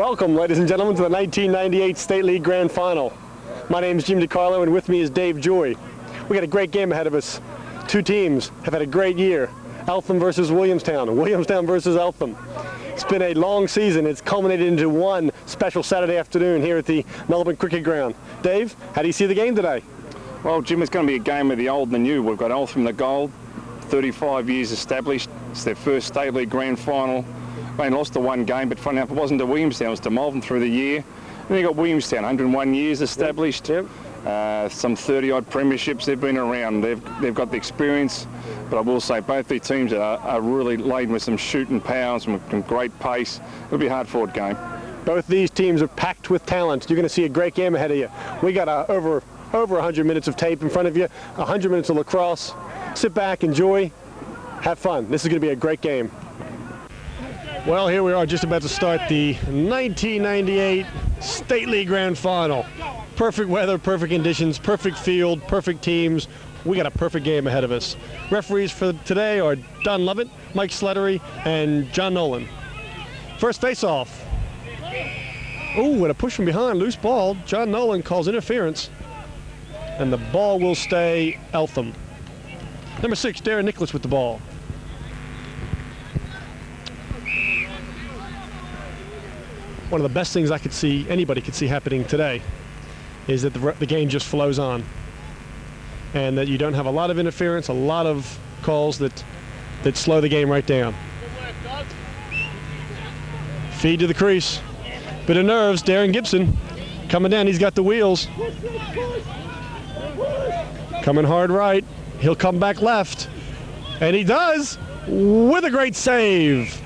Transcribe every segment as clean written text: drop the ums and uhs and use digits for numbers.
Welcome, ladies and gentlemen, to the 1998 State League Grand Final. My name is Jim DiCarlo, and with me is Dave Joy. We got a great game ahead of us. Two teams have had a great year. Eltham versus Williamstown, Williamstown versus Eltham. It's been a long season. It's culminated into one special Saturday afternoon here at the Melbourne Cricket Ground. Dave, how do you see the game today? Well, Jim, it's going to be a game of the old and the new. We've got Eltham the gold, 35 years established. It's their first State League Grand Final. They lost the one game, but funny enough, it wasn't to Williamstown, it was to Melbourne through the year. And you got Williamstown, 101 years established. Yep. Some 30-odd premierships they've been around. They've got the experience, but I will say both their teams are really laden with some shooting power, some great pace. It'll be a hard-fought game. Both these teams are packed with talent. You're going to see a great game ahead of you. We got over 100 minutes of tape in front of you, 100 minutes of lacrosse. Sit back, enjoy, have fun. This is going to be a great game. Well, here we are just about to start the 1998 State League Grand Final. Perfect weather, perfect conditions, perfect field, perfect teams. We got a perfect game ahead of us. Referees for today are Don Lovett, Mike Slattery, and John Nolan. First face-off. Oh, and a push from behind, loose ball. John Nolan calls interference, and the ball will stay Eltham. Number 6, Darren Nicholas with the ball. One of the best things anybody could see happening today is that the game just flows on, and that you don't have a lot of interference, a lot of calls that slow the game right down. Feed to the crease. Bit of nerves, Darren Gibson coming down, he's got the wheels. Coming hard right, he'll come back left, and he does with a great save.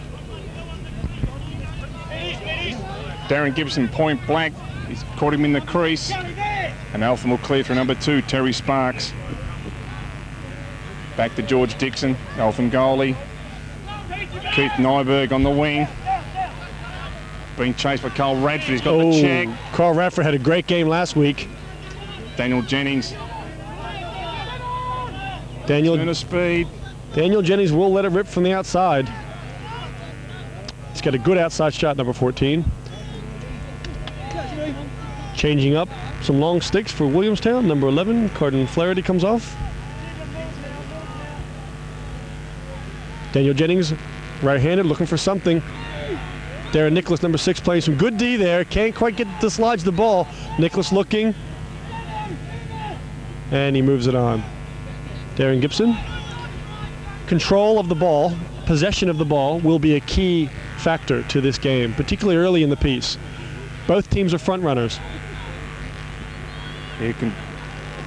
Darren Gibson point blank, he's caught him in the crease, and Eltham will clear for number 2, Terry Sparks. Back to George Dixon, Eltham goalie. Keith Nyberg on the wing. Being chased by Carl Radford, he's got the check. Carl Radford had a great game last week. Daniel Jennings. Turn of speed. Daniel Jennings will let it rip from the outside. He's got a good outside shot, number 14. Changing up some long sticks for Williamstown. Number 11, Carden Flaherty comes off. Daniel Jennings, right-handed, looking for something. Darren Nicholas, number 6, playing some good D there. Can't quite get to dislodge the ball. Nicholas looking. And he moves it on. Darren Gibson. Control of the ball, possession of the ball will be a key factor to this game, particularly early in the piece. Both teams are front runners.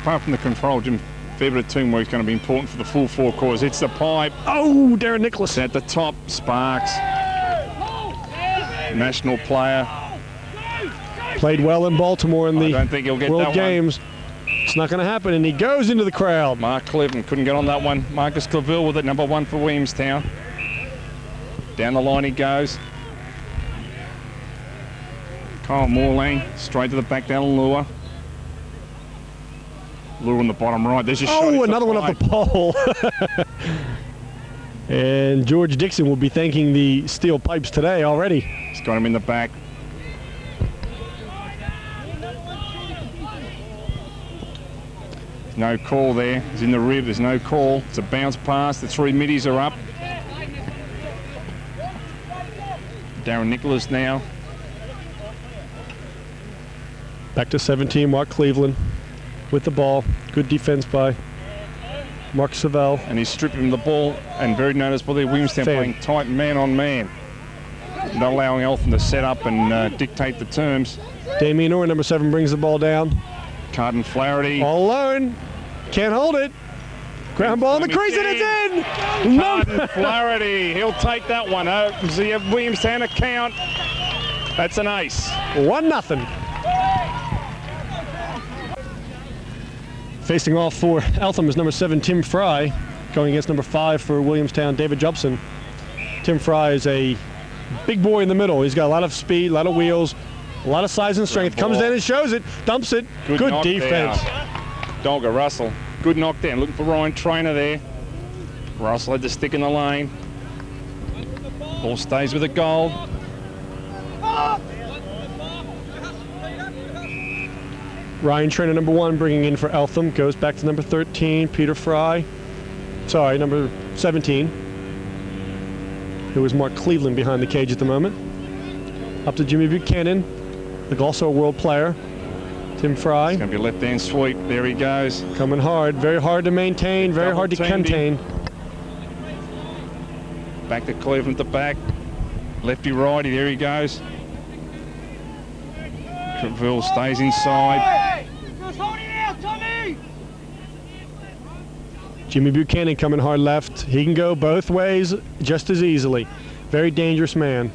Apart from the control, Jim, fair bit of teamwork is going to be important for the full 4 quarters. It's the pipe. Oh, Darren Nicholas. At the top, Sparks. National player. Played well in Baltimore in the I don't think he'll get World that Games. It's not going to happen, and he goes into the crowd. Mark Cleveland couldn't get on that one. Marcus Claville with it, number 1 for Williamstown. Down the line he goes. Kyle Morlang, straight to the back down Lure. Lure on the bottom right. There's your shot. Oh, another one off the pole. And George Dixon will be thanking the steel pipes today already. He's got him in the back. No call there. He's in the rib. There's no call. It's a bounce pass. The 3 middies are up. Darren Nicholas now. Back to 17, Mark Cleveland with the ball. Good defense by Mark Savell. And he's stripping him the ball, and very noticeable there, Williamstown playing tight man on man. Not allowing Eltham to set up and dictate the terms. Damien Orr, number 7, brings the ball down. Carden Flaherty. All alone. Can't hold it. Ground ball in the crease, and it's in! Carden Flaherty, he'll take that one. So you have Williamstown a count. That's an ace. 1-0. Facing off for Eltham is number 7, Tim Fry, going against number 5 for Williamstown, David Jobson. Tim Fry is a big boy in the middle. He's got a lot of speed, a lot of wheels, a lot of size and strength. Comes down and shows it, dumps it. Good defense. Dogger Russell, good knockdown. Looking for Ryan Trainer there. Russell had the stick in the lane. Ball stays with the goal. Ryan Trainer, number 1, bringing in for Eltham. Goes back to number 13, Peter Fry. Sorry, number 17. Who is Mark Cleveland behind the cage at the moment. Up to Jimmy Buchanan, also a world player. Tim Fry. It's going to be a left-hand sweep. There he goes. Coming hard. Very hard to maintain. Very hard to contain. Back to Cleveland at the back. Lefty-righty. There he goes. Treville stays inside. Jimmy Buchanan coming hard left. He can go both ways just as easily. Very dangerous man.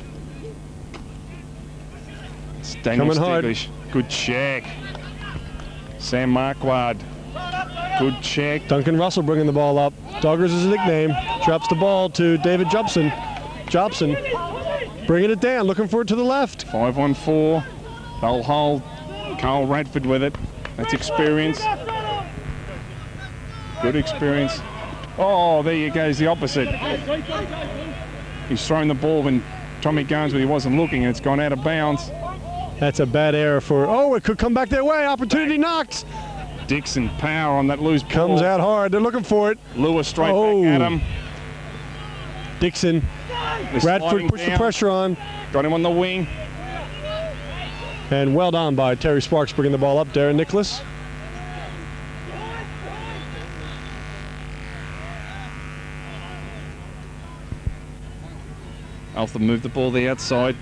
It's Daniel Stiglish. Good check. Sam Marquardt. Good check. Duncan Russell bringing the ball up. Doggers is his nickname. Drops the ball to David Jobson. Jobson bringing it down, looking for it to the left. 5-on-4. They'll hold. Carl Radford with it. That's experience. Good experience. Oh, there you go. The opposite. He's thrown the ball when Tommy Garnsworthy wasn't looking, and it's gone out of bounds. That's a bad error for. Oh, it could come back their way. Opportunity knocked. Dixon power on that loose ball. Comes out hard. They're looking for it. Lewis straight back at him. Dixon. Radford pushed the pressure on. Got him on the wing. And well done by Terry Sparks bringing the ball up. Darren Nicholas. Eltham moved the ball the outside.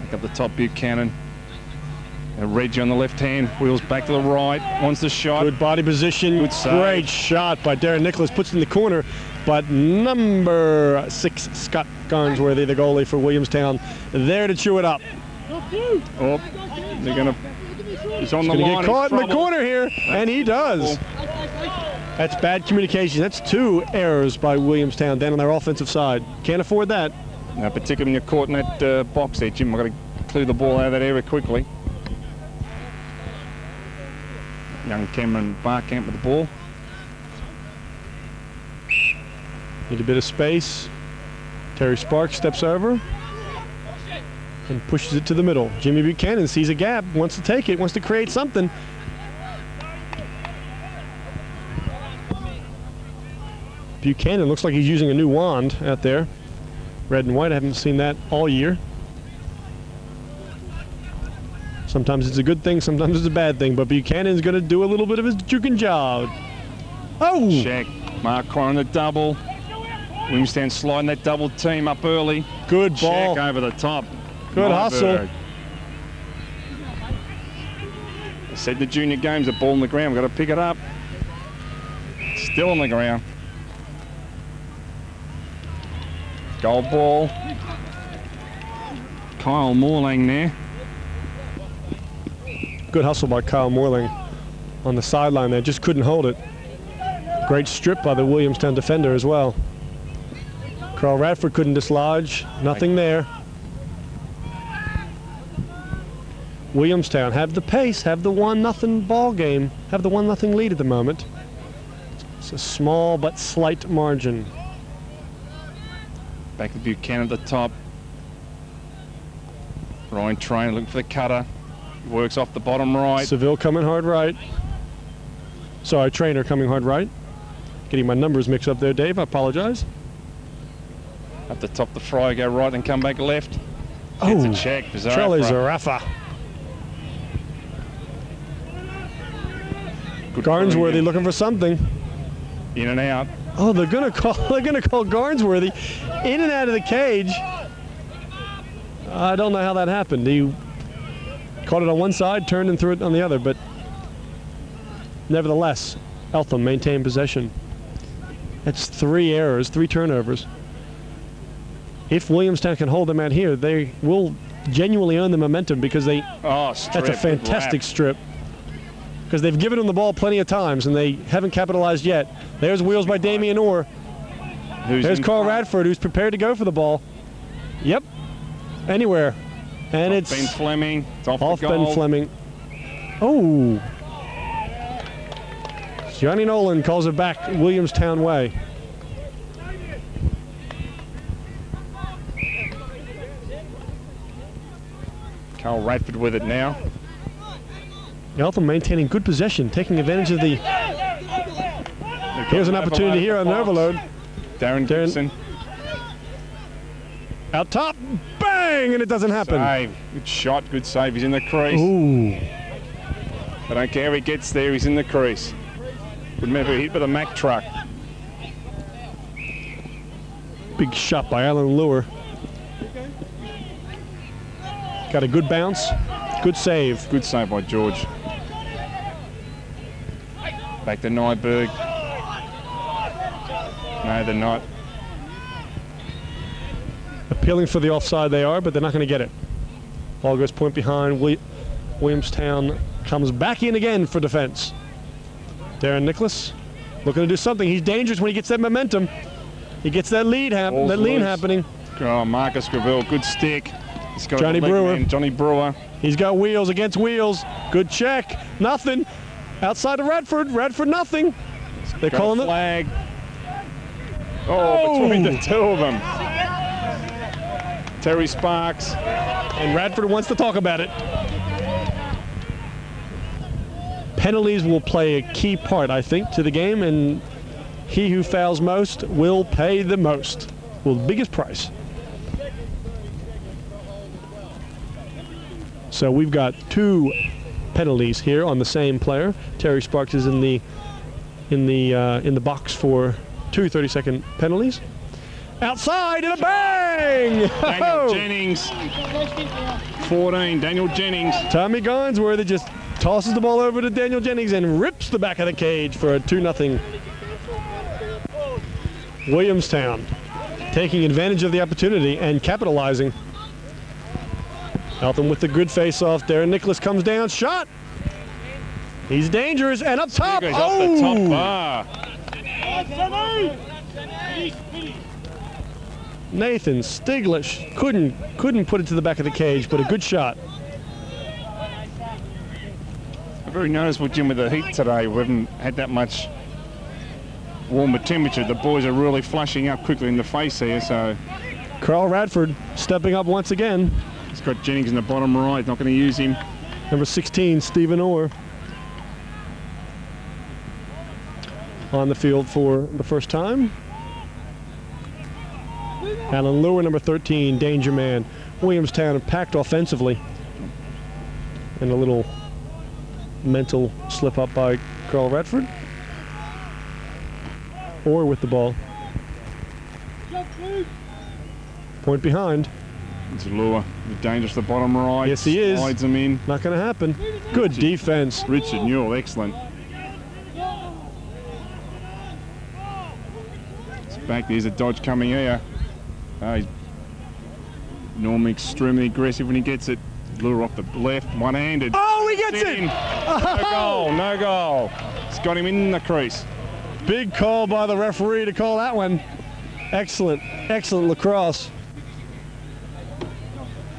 Back up the top, Buchanan. And Reggie on the left hand, wheels back to the right, wants the shot. Good body position. Good save. Great shot by Darren Nicholas, puts it in the corner. But number 6, Scott Garnsworthy, the goalie for Williamstown, there to chew it up. Oh, they're going to. He's on the line. Get caught in the corner here, and he does. That's bad communication. That's 2 errors by Williamstown down on their offensive side. Can't afford that. Now, particularly when you're caught in that box there, Jim. I've got to clear the ball out of that area quickly. Young Cameron Barkamp with the ball. Need a bit of space. Terry Sparks steps over and pushes it to the middle. Jimmy Buchanan sees a gap, wants to take it, wants to create something. Buchanan looks like he's using a new wand out there. Red and white, I haven't seen that all year. Sometimes it's a good thing, sometimes it's a bad thing, but Buchanan's going to do a little bit of his juking job. Oh! Check. Mark on the double. Williamstown sliding that double team up early. Good ball. Check over the top. Good hustle. I said in the junior games, the ball on the ground, we've got to pick it up. Still on the ground. Goal ball. Kyle Morlang there. Good hustle by Kyle Morlang on the sideline there, just couldn't hold it. Great strip by the Williamstown defender as well. Carl Radford couldn't dislodge, nothing there. Williamstown have the pace, have the 1-0 ball game, have the 1-0 lead at the moment. It's a small but slight margin. Back to Buchanan at the top. Ryan Trainer looking for the cutter. Works off the bottom right. Seville coming hard right. Sorry, Trainer coming hard right. Getting my numbers mixed up there, Dave. I apologize. Up the top, the Fry go right and come back left. Gets a check. Charlie Zarafa. Garnsworthy looking for something. In and out. Oh, they're gonna call Garnsworthy in and out of the cage. I don't know how that happened. He caught it on one side, turned and threw it on the other, but nevertheless, Eltham maintained possession. That's 3 errors, 3 turnovers. If Williamstown can hold them out here, they will genuinely own the momentum because they. Oh, strip. That's a fantastic strip. Because they've given them the ball plenty of times and they haven't capitalized yet. There's wheels by Damian Orr. There's Carl Radford, who's prepared to go for the ball. Yep. Anywhere. And it's Ben Fleming. It's off the Ben goal. Fleming. Oh. Johnny Nolan calls it back Williamstown way. Carl Radford with it now. Eltham maintaining good possession, taking advantage of the... Here's an opportunity here on an overload. Darren Gibson. Out top, bang, and it doesn't happen. Save. Good shot, good save. He's in the crease. Ooh. I don't care how he gets there, he's in the crease. Would never hit with a Mack truck. Big shot by Alan Lure. Got a good bounce, good save. Good save by George. Back to Nyberg. No, they're not. Appealing for the offside they are, but they're not going to get it. Ball goes point behind. Williamstown comes back in again for defense. Darren Nicholas looking to do something. He's dangerous when he gets that momentum. He gets that lead happening. Oh, Marcus Gravel, good stick. He's got Johnny Brewer. Johnny Brewer. He's got wheels against wheels. Good check. Nothing. Outside of Radford. Radford nothing. They're calling it. Flag. Oh, between the two of them. Terry Sparks. And Radford wants to talk about it. Penalties will play a key part, I think, to the game, and he who fouls most will pay the most. Well, the biggest price. So we've got 2 penalties here on the same player. Terry Sparks is in the box for 2 30-second penalties. Outside and a bang! Daniel Jennings. 14, Daniel Jennings. Tommy Garnsworthy just tosses the ball over to Daniel Jennings and rips the back of the cage for a 2-0. Williamstown taking advantage of the opportunity and capitalizing. Eltham with the good face-off. Darren Nicholas comes down, shot. He's dangerous and up top. He's off the top bar. Nathan Stiglish couldn't put it to the back of the cage, but a good shot. Very noticeable, Jim, with the heat today. We haven't had that much warmer temperature. The boys are really flushing up quickly in the face here, so... Carl Radford stepping up once again. He's got Jennings in the bottom right, not going to use him. Number 16, Stephen Orr. On the field for the first time. Alan Lure, number 13, Danger Man. Williamstown packed offensively. And a little mental slip up by Carl Radford. Orr with the ball. Point behind. It's Lure. Dangerous the bottom right. Yes, he is. Slides him in. Not going to happen. Good defense. Richard Newell, excellent. It's back. There's a dodge coming here. He's normally extremely aggressive when he gets it. Lure off the left, one-handed. Oh, he gets it! No goal, no goal. It's got him in the crease. Big call by the referee to call that one. Excellent, excellent lacrosse.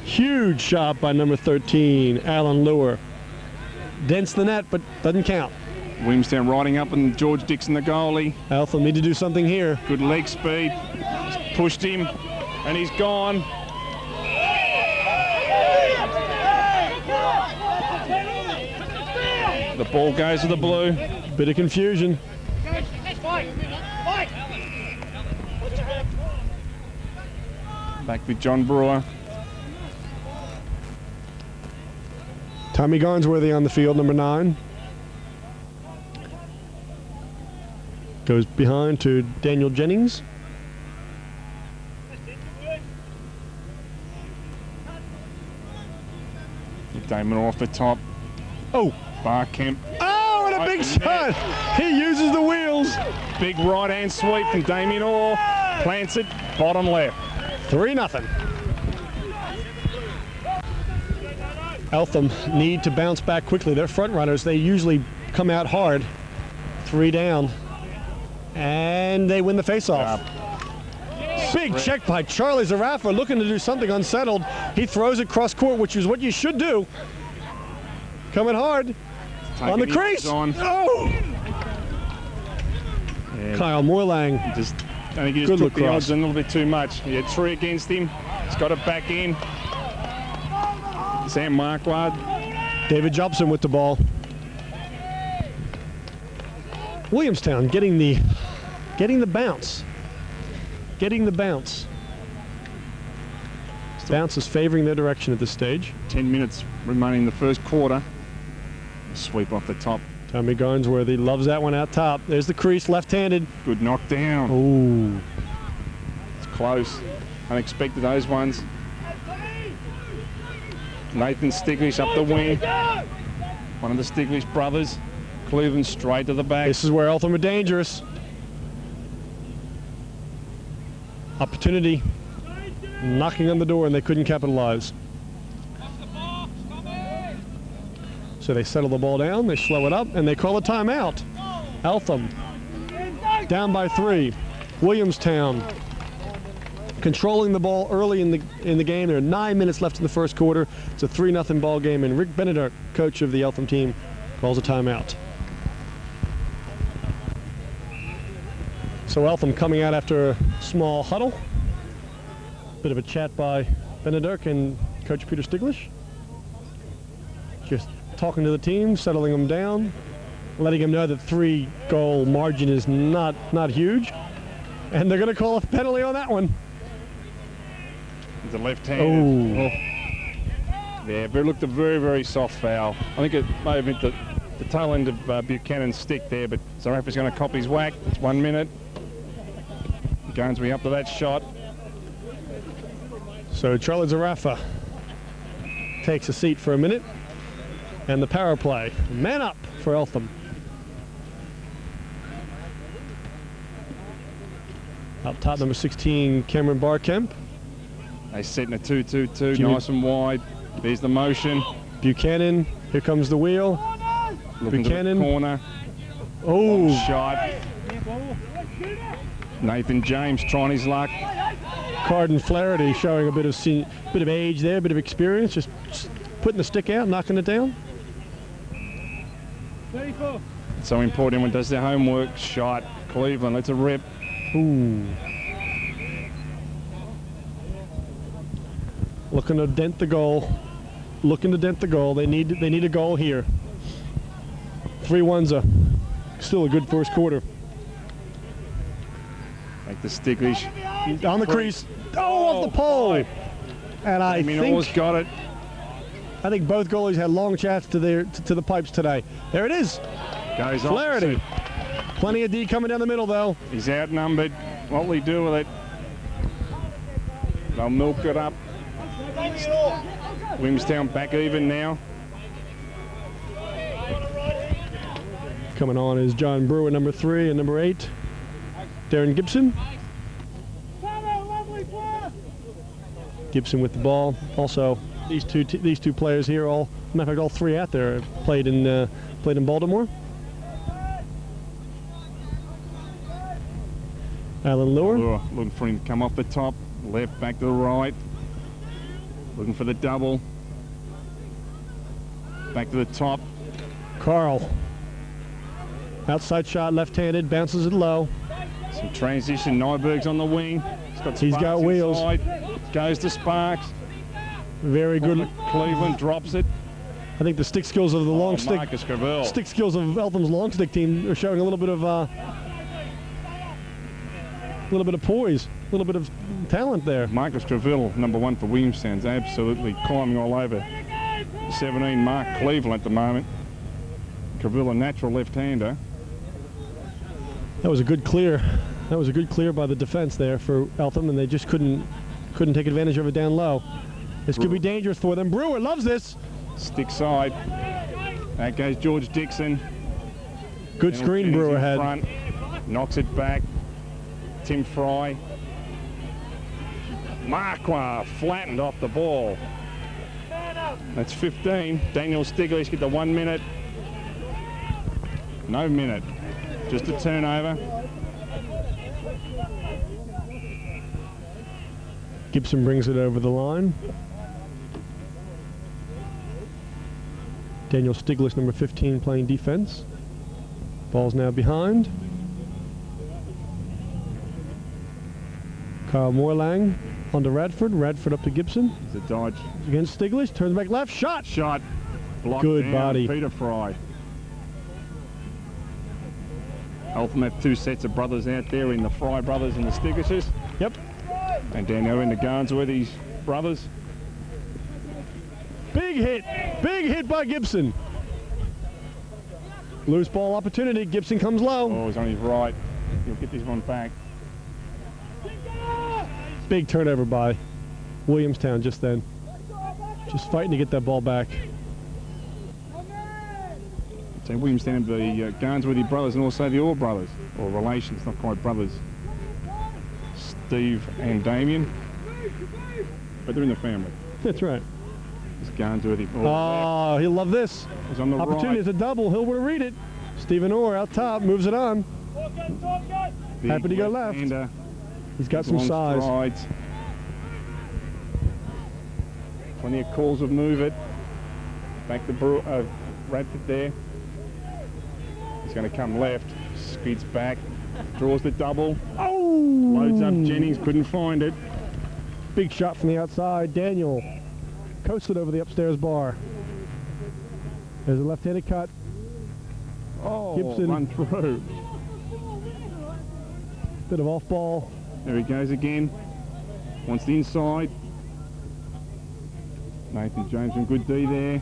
Huge shot by number 13, Alan Lure. Dents the net, but doesn't count. Williamstown riding up and George Dixon, the goalie. Eltham need to do something here. Good leg speed. He's pushed him, and he's gone. The ball goes to the blue. Bit of confusion. Back with John Brewer. Tommy Garnsworthy on the field, number 9. Goes behind to Daniel Jennings. Damon off the top. Oh! Barkemp. Oh, and a big shot! He uses the wheels. Big right-hand sweep from Damien Orr. Plants it, bottom left. 3-0. Eltham need to bounce back quickly. They're front runners. They usually come out hard. 3 down. And they win the faceoff. Big check by Charlie Zarafa, looking to do something unsettled. He throws it cross court, which is what you should do. Coming hard. On the crease. Oh! Kyle Morlang. I think he just took the odds a little bit too much. He had 3 against him. He's got it back in. Sam Marquardt. David Jobson with the ball. Williamstown getting the bounce. Getting the bounce. Bounce is favoring their direction at this stage. 10 minutes remaining in the first quarter. Sweep off the top. Tommy Garnsworthy loves that one out top. There's the crease, left-handed. Good knockdown. Ooh. It's close. Unexpected, those ones. Nathan Stiglish up the wing. One of the Stiglish brothers. Cleveland straight to the back. This is where Eltham are dangerous. Opportunity knocking on the door, and they couldn't capitalize. So they settle the ball down, they slow it up, and they call a timeout. Eltham down by 3. Williamstown controlling the ball early in the game. There are 9 minutes left in the first quarter. It's a 3-0 ball game, and Rick Benedict, coach of the Eltham team, calls a timeout. So Eltham coming out after a small huddle. Bit of a chat by Benedict and Coach Peter Stiglish. Just talking to the team, settling them down, letting them know that 3-goal margin is not huge. And they're going to call a penalty on that one. The left-handed. Oh. Yeah, but it looked a very, very soft foul. I think it may have been the tail end of Buchanan's stick there, but the referee's going to cop his whack. It's 1 minute. Garnsby up to that shot. So Charlie Zarafa takes a seat for a minute. And the power play. Man up for Eltham. Up top, number 16, Cameron Barkemp. They set in a 2-2-2, nice and wide. There's the motion. Buchanan, here comes the wheel. Looking Buchanan. to the corner. Oh, Shot. Nathan James trying his luck. Carden Flaherty showing a bit of age there, a bit of experience, just putting the stick out, knocking it down. It's so important when does their homework. Shot. Cleveland, let's a rip. Ooh. Looking to dent the goal. Looking to dent the goal. They need a goal here. 3-1's still a good first quarter. Like the Stiglish. On the crease. Oh, off the pole. And I think both goalies had long shots to the pipes today. There it is. Goes Flaherty. Plenty of D coming down the middle, though. He's outnumbered. What will he do with it? They'll milk it up. Williamstown back even now. Coming on is John Brewer, number 3, and number 8, Darren Gibson. Gibson with the ball. Also, these two players here, matter of fact, all 3 out there played in Baltimore. Alan Lure. Looking for him to come off the top, left back to the right. Looking for the double. Back to the top. Carl. Outside shot, left-handed, bounces it low. Some transition. Nyberg's on the wing. He's got wheels. Inside. Goes to Sparks. Very good. Cleveland drops it. I think the stick skills of the long stick. Marcus Gravel. Stick skills of Eltham's long stick team are showing a little bit of poise, a little bit of talent there. Marcus Gravel, number 1 for Williamstown's absolutely climbing all over 17 Mark Cleveland at the moment. Gravel, a natural left-hander. That was a good clear. That was a good clear by the defense there for Eltham, and they just couldn't take advantage of it down low. This could be dangerous for them. Brewer loves this. Stick side. That goes George Dixon. Good screen Brewer had. Front. Knocks it back. Tim Fry. Marquardt flattened off the ball. That's 15. Daniel Stiglish get the 1 minute. No minute. Just a turnover. Gibson brings it over the line. Daniel Stiglish, number 15, playing defense. Ball's now behind. Kyle Morlang onto Radford. Radford up to Gibson. It's a dodge. Against Stiglish. Turns back left. Shot. Shot. Blocked Good down. body. Peter Fry. Eltham have two sets of brothers out there in the Fry brothers and the Stiglishes. Yep. And down there in the Garnsworthy's brothers. Big hit by Gibson. Loose ball opportunity, Gibson comes low. Oh, he's on his right. He'll get this one back. Big turnover by Williamstown just then. Just fighting to get that ball back. So Williamstown, the Garnsworthy brothers and also the Orr brothers, or relations, not quite brothers. Steve and Damien, but they're in the family. That's right. It's Garnsworthy. Oh, he'll love this. He's on the Opportunity is a double. He'll want to read it. Stephen Orr out top, moves it on. Happy to go left. He's got some size. Strides. Plenty of calls of move it. Back to Radford there. He's going to come left. Skids back. Draws the double. Oh! Loads up Jennings. Couldn't find it. Big shot from the outside. Daniel coasted over the upstairs bar. There's a left-handed cut. Oh, Gibson run through. Bit of off ball. There he goes again. Wants the inside. Nathan James from good D there.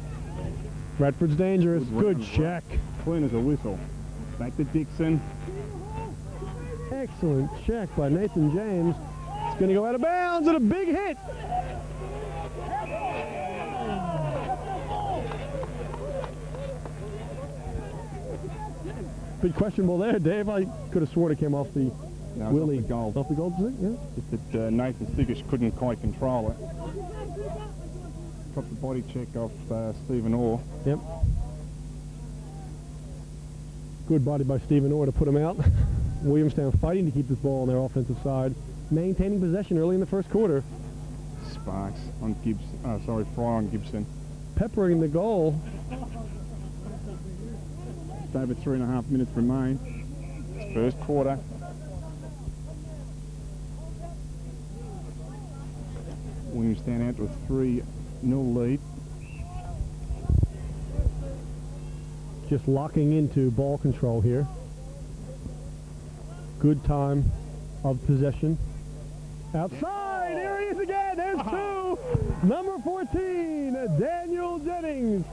Radford's dangerous. Good round. check. Clean as a whistle. Back to Dixon. Excellent check by Nathan James. It's going to go out of bounds and a big hit. Big questionable there, Dave. I could have sworn it came off the Willie. Off the goal. Off the goal, is it? Yeah. Just that Nathan Stiglish couldn't quite control it. Got the body check off Stephen Orr. Yep. Good body by Stephen Orr to put him out. Williamstown fighting to keep this ball on their offensive side, maintaining possession early in the first quarter. Sparks on Gibson. Fry on Gibson. Peppering the goal. Just over 3.5 minutes remain. It's first quarter. Williamstown out to a 3-0 lead. Just locking into ball control here. Good time of possession. Outside, here he is again, there's two. Number 14, Daniel Jennings.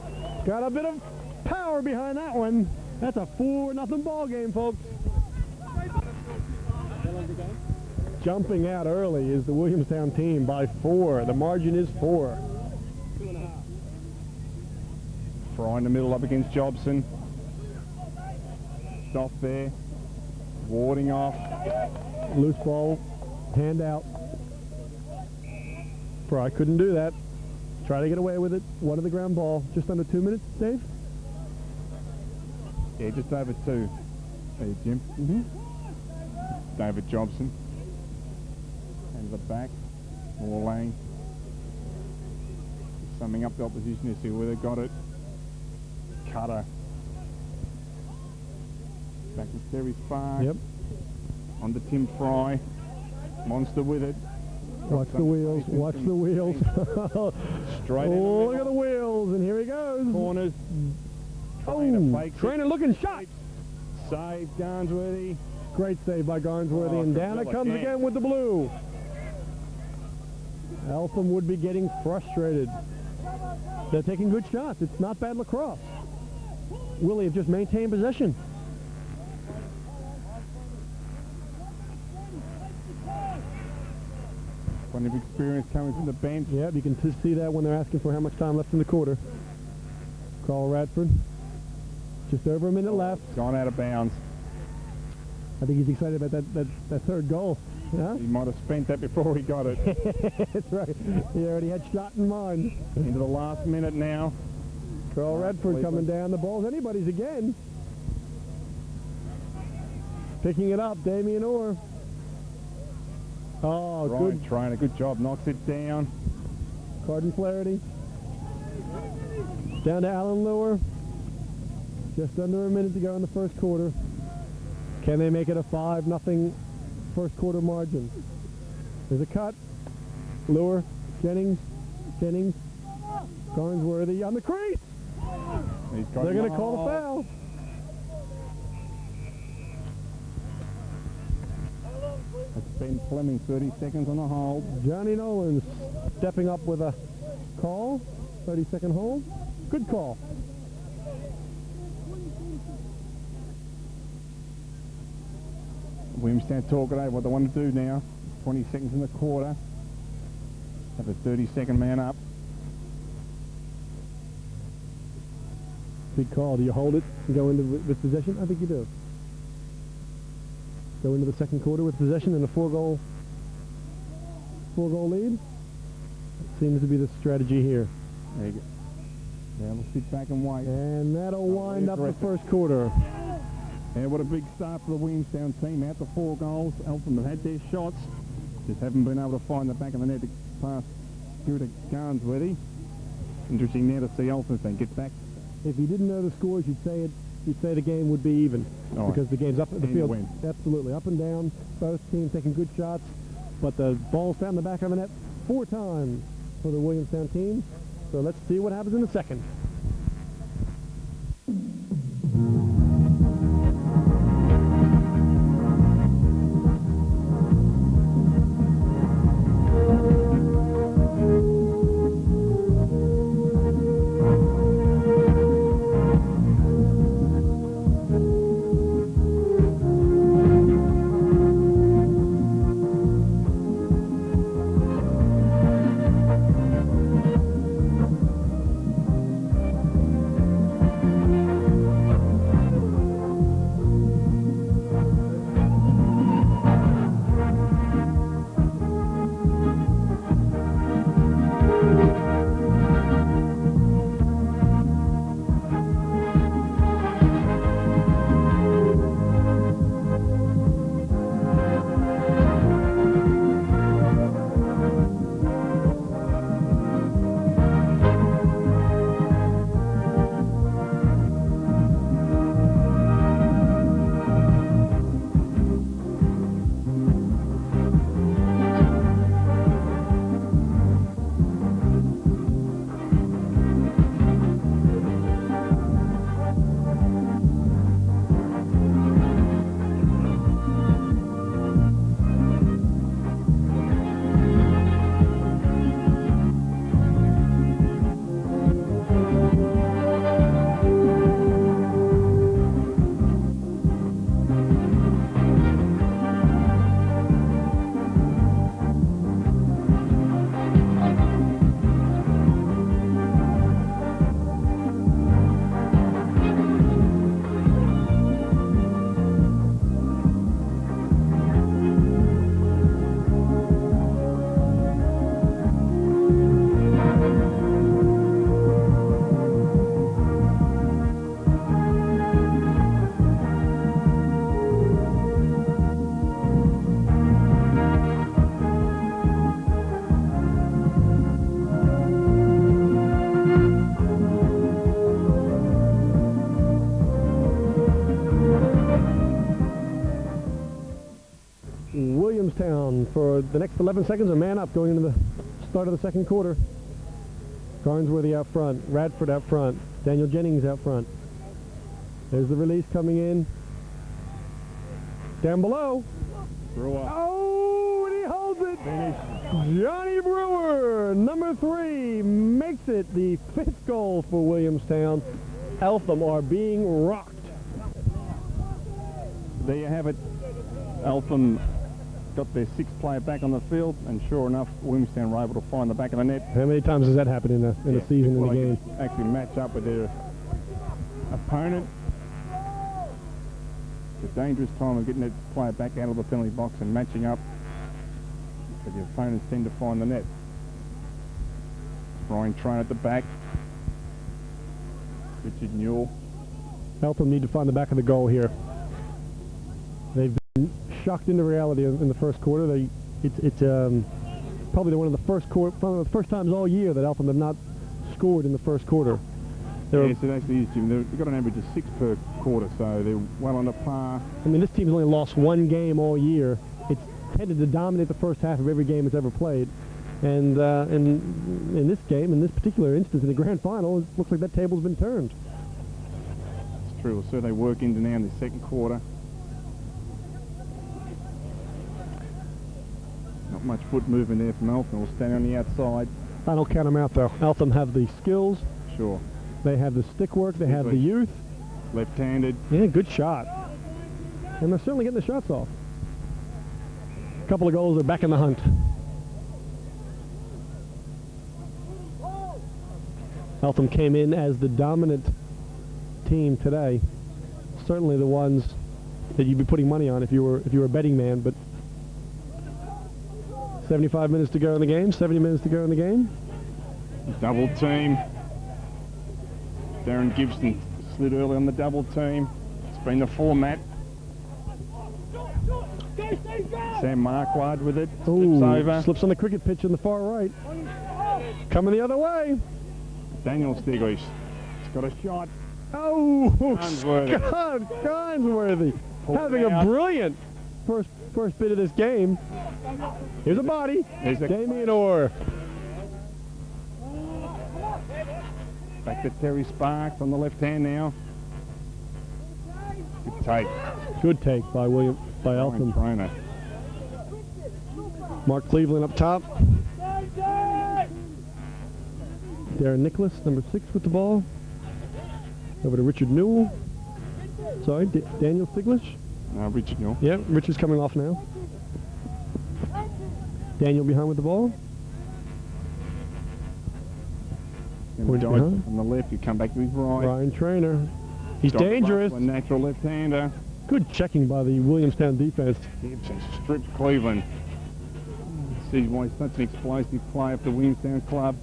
Got a bit of power behind that one. That's a 4-0 ball game, folks. Jumping out early is the Williamstown team by 4. The margin is 4. Fry in the middle up against Jobson. Stop there. Warding off. Loose ball, hand out. Fry couldn't do that. Try to get away with it. One of the ground ball. Just under 2 minutes, Dave? Yeah, just over 2. There, Jim. David Jobson. And the back. More lane. Summing up the opposition to see where they got it. Cutter. Back to Terry Sparks. Yep. On to Tim Fry. Monster with it. Watch the wheels. Watch the wheels. Straight in the Oh, look middle. at the wheels, and here he goes. Corners. Oh, trainer looking shot. Save Garnsworthy. Great save by Garnsworthy, and down it comes again with the blue. Eltham would be getting frustrated. They're taking good shots. It's not bad lacrosse. Willie have just maintained possession. Plenty of experience coming from the bench. Yeah, you can see that when they're asking for how much time left in the quarter. Carl Radford. Just over a minute left. Gone out of bounds. I think he's excited about that third goal. Yeah? He might have spent that before he got it. That's right. He already had shot in mind. Into the last minute now. Carl Radford coming down. The ball's anybody's again. Picking it up, Damien Orr. Oh, Ryan good. Trainer, good job. Knocks it down. Carden Flaherty. Down to Alan Lure. Just under a minute to go in the first quarter. Can they make it a 5-0 first quarter margin? There's a cut. Lure. Jennings. Garnsworthy on the crease. They're going to call the foul. It's Ben Fleming, 30 seconds on the hold. Johnny Nolan stepping up with a call. 30-second hold. Good call. Williamstown Torqueday, what they want to do now. 20 seconds in the quarter. Have a 30-second man up. Big call. Do you hold it and go into with possession? I think you do. Go into the second quarter with possession and a four-goal lead. Seems to be the strategy here. There you go. Yeah, we'll sit back and wait. And that'll wind up the first quarter. Yeah, what a big start for the Williamstown team. Out to 4 goals. Eltham have had their shots. Just haven't been able to find the back of the net to pass through to Garnsworthy. Interesting now to see Eltham get back. If you didn't know the scores, you'd say the game would be even. Because the game's up at the field. Absolutely. Up and down. Both teams taking good shots. But the ball's found in the back of the net 4 times for the Williamstown team. So let's see what happens in the second. Williamstown for the next 11 seconds, a man up going into the start of the second quarter. Garnsworthy out front, Radford out front, Daniel Jennings out front. There's the release coming in. Down below. Brewer. Oh, and he holds it. Finish. Johnny Brewer, number 3, makes it the 5th goal for Williamstown. Eltham are being rocked. There you have it. Eltham got their 6th player back on the field, and sure enough, Williamstown were able to find the back of the net. How many times has that happened in a season, in a game? Actually match up with their opponent. It's a dangerous time of getting that player back out of the penalty box and matching up, because the opponents tend to find the net. Brian Train at the back. Richard Newell. Eltham need to find the back of the goal here. They've been shocked into reality in the first quarter. It's probably one of the first times all year that Eltham have not scored in the first quarter. Yes, it actually is, Jim. They've got an average of 6 per quarter, so they're well under par. I mean, this team's only lost 1 game all year. It's tended to dominate the first half of every game it's ever played. And in this game, in this particular instance, in the grand final, it looks like that table's been turned. It's true. So they work into now in the second quarter. Not much foot movement there from Eltham. We'll stand on the outside. I don't count them out, though. Eltham have the skills. Sure. They have the stick work. They have the youth. Left-handed. Yeah, good shot. And they're certainly getting the shots off. A couple of goals, they're back in the hunt. Eltham came in as the dominant team today. Certainly the ones that you'd be putting money on if you were a betting man, but 75 minutes to go in the game, 70 minutes to go in the game. Double team. Darren Gibson slid early on the double team. It's been the format. Sam Marquardt with it. Slips over. Slips on the cricket pitch in the far right. Coming the other way. Daniel Stiglish. He's got a shot. Oh, Garnsworthy. Garnsworthy. Having a brilliant first bit of this game. Here's a body. Damien Orr. Back to Terry Sparks on the left hand now. Good take. Good take by Eltham. Trainer. Mark Cleveland up top. Darren Nicholas, number 6 with the ball. Over to Richard Newell. Sorry, Daniel Stiglish. Richard Newell. Yeah, Richard's coming off now. Daniel behind with the ball. On the left, you come back to his right. Ryan Trainer. He's dangerous. A natural left-hander. Good checking by the Williamstown defense. Gibson strips Cleveland. See why he's such an explosive player for the Williamstown club.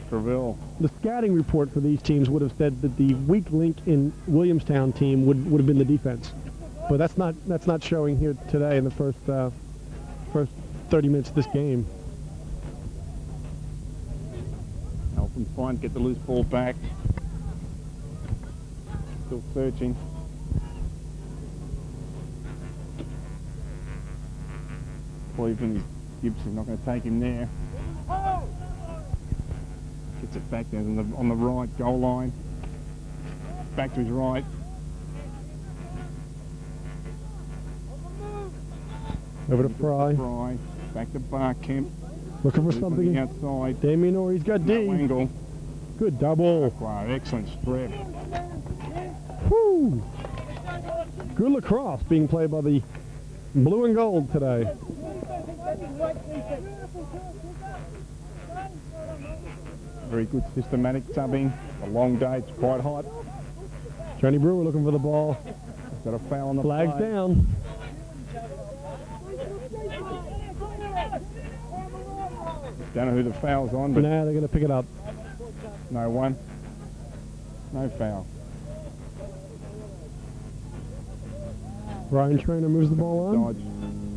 Treville. The scouting report for these teams would have said that the weak link in Williamstown team would have been the defense, but that's not showing here today in the first 30 minutes of this game. Eltham trying to get the loose ball back. Still searching. Cleveland, Gibson not going to take him there. Gets it back there on the right goal line. Back to his right. Over to Fry. Back to Barkemp. Looking for something outside. Damien Orr, he's got D. Angle. Good double. Wow, excellent strip. Woo! Good lacrosse being played by the blue and gold today. Very good systematic subbing. A long day, it's quite hot. Johnny Brewer looking for the ball. Got a foul on the Flags play. down. Don't know who the foul's on, but Nah, they're going to pick it up. no one. No foul. Ryan Trainer moves the ball on. Dodge.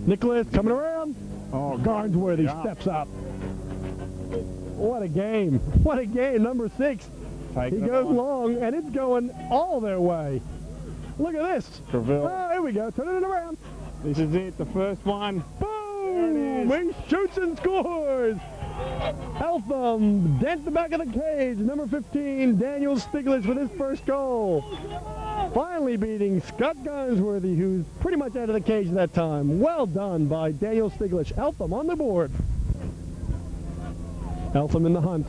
Nicholas coming around. Oh, Garnsworthy yeah. steps up. What a game. What a game. Number 6. Taking He it goes on. long, and it's going all their way. Look at this. Treville. Oh, here we go. Turning it around. This is it, the first one. Boom! He shoots and scores. Eltham dent the back of the cage. Number 15, Daniel Stiglish with his first goal. Finally beating Scott Garnsworthy, who's pretty much out of the cage that time. Well done by Daniel Stiglish. Eltham on the board. Eltham in the hunt.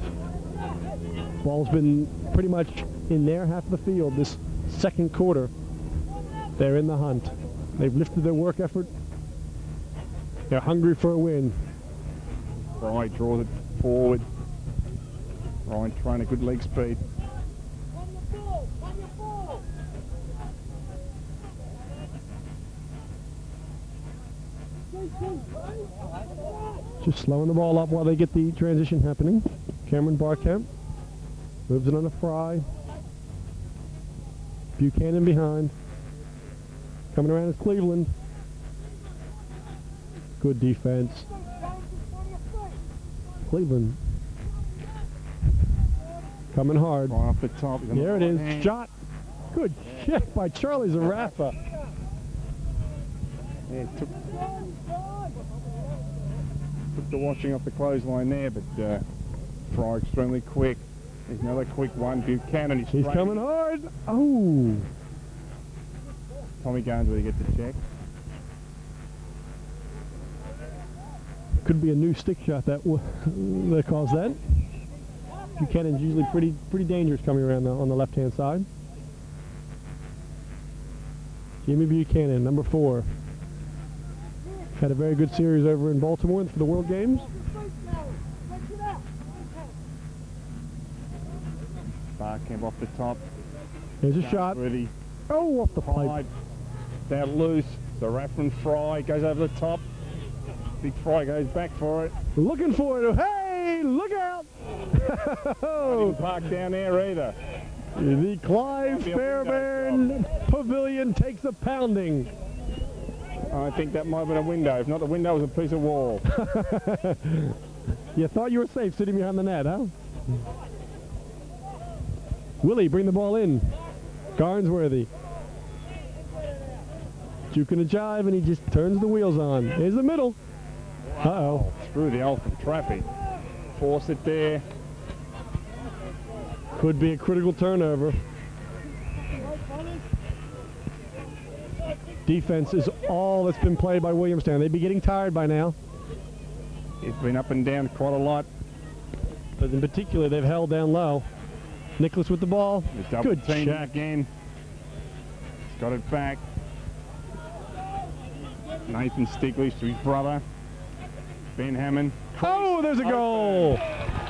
Ball's been pretty much in their half of the field this second quarter. They're in the hunt. They've lifted their work effort. They're hungry for a win. Fry draws it forward. Ryan trying a good leg speed. Just slowing the ball up while they get the transition happening. Cameron Barkamp moves it on a Fry. Buchanan behind. Coming around is Cleveland. Good defense. Cleveland coming hard. Right off the top. There it is. Shot. Good check by Charlie Zarafa. Yeah, took the washing off the clothesline there, but Fry extremely quick. There's another quick one. Buchanan, He's coming hard. Oh. Tommy Garnsworthy gets the check. Could be a new stick shot that caused that. Buchanan's usually pretty dangerous coming around on the left-hand side. Jimmy Buchanan, number 4. Had a very good series over in Baltimore for the World Games. Barcamp off the top. There's a shot. Ready. Oh, off the pipe. Down loose. So Raffman Fry goes over the top. Big Fry goes back for it. Looking for it. Hey, look out! Not even parked down there either. The Clive Fairbairn Pavilion takes a pounding. I think that might have been a window. If not, the window was a piece of wall. You thought you were safe sitting behind the net, huh? Willie, bring the ball in. Garnsworthy. Juking a jive, and he just turns the wheels on. Here's the middle. Uh-oh. Through the Eltham traffic. Force it there. Could be a critical turnover. Defense is all that's been played by Williamstown. They'd be getting tired by now. It's been up and down quite a lot. But in particular, they've held down low. Nicholas with the ball. Good check. Again. He's got it back. Nathan Stiglish to his brother. Ben Hammond. Oh, there's a goal.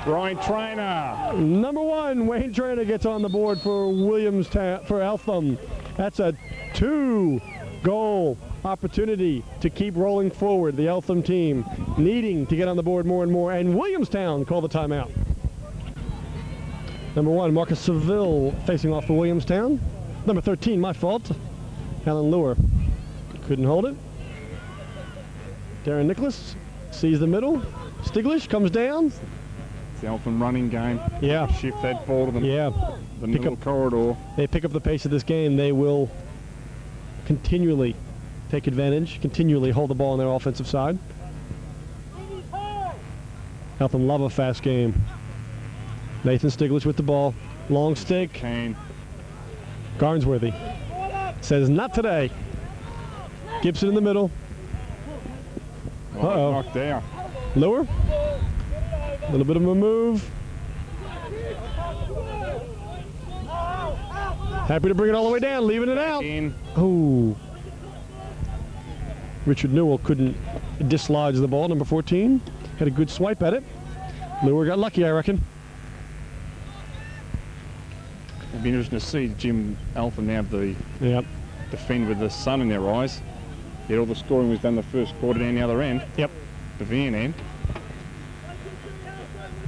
Brian Traynor. Number 1, Wayne Traynor gets on the board for Williamstown, for Eltham. That's a 2-goal opportunity to keep rolling forward. The Eltham team needing to get on the board more and more, and Williamstown call the timeout. Number 1, Marcus Seville facing off for Williamstown. Number 13, my fault, Alan Lure. Couldn't hold it. Darren Nicholas sees the middle. Stiglish comes down. It's the Eltham running game. Yeah. Shift that ball to the middle corridor. They pick up the pace of this game. They will continually take advantage, continually hold the ball on their offensive side. Eltham love a fast game. Nathan Stiglish with the ball. Long stick. Kane. Garnsworthy says, not today. Gibson in the middle. Uh-oh. Knocked down. Lower. A little bit of a move. Happy to bring it all the way down, leaving it out. Oh. Richard Newell couldn't dislodge the ball, number 14. Had a good swipe at it. Lure got lucky, I reckon. It'd be interesting to see Jim Eltham now defend with the sun in their eyes. Yet all the scoring was done the first quarter down the other end. Yep. The Van end.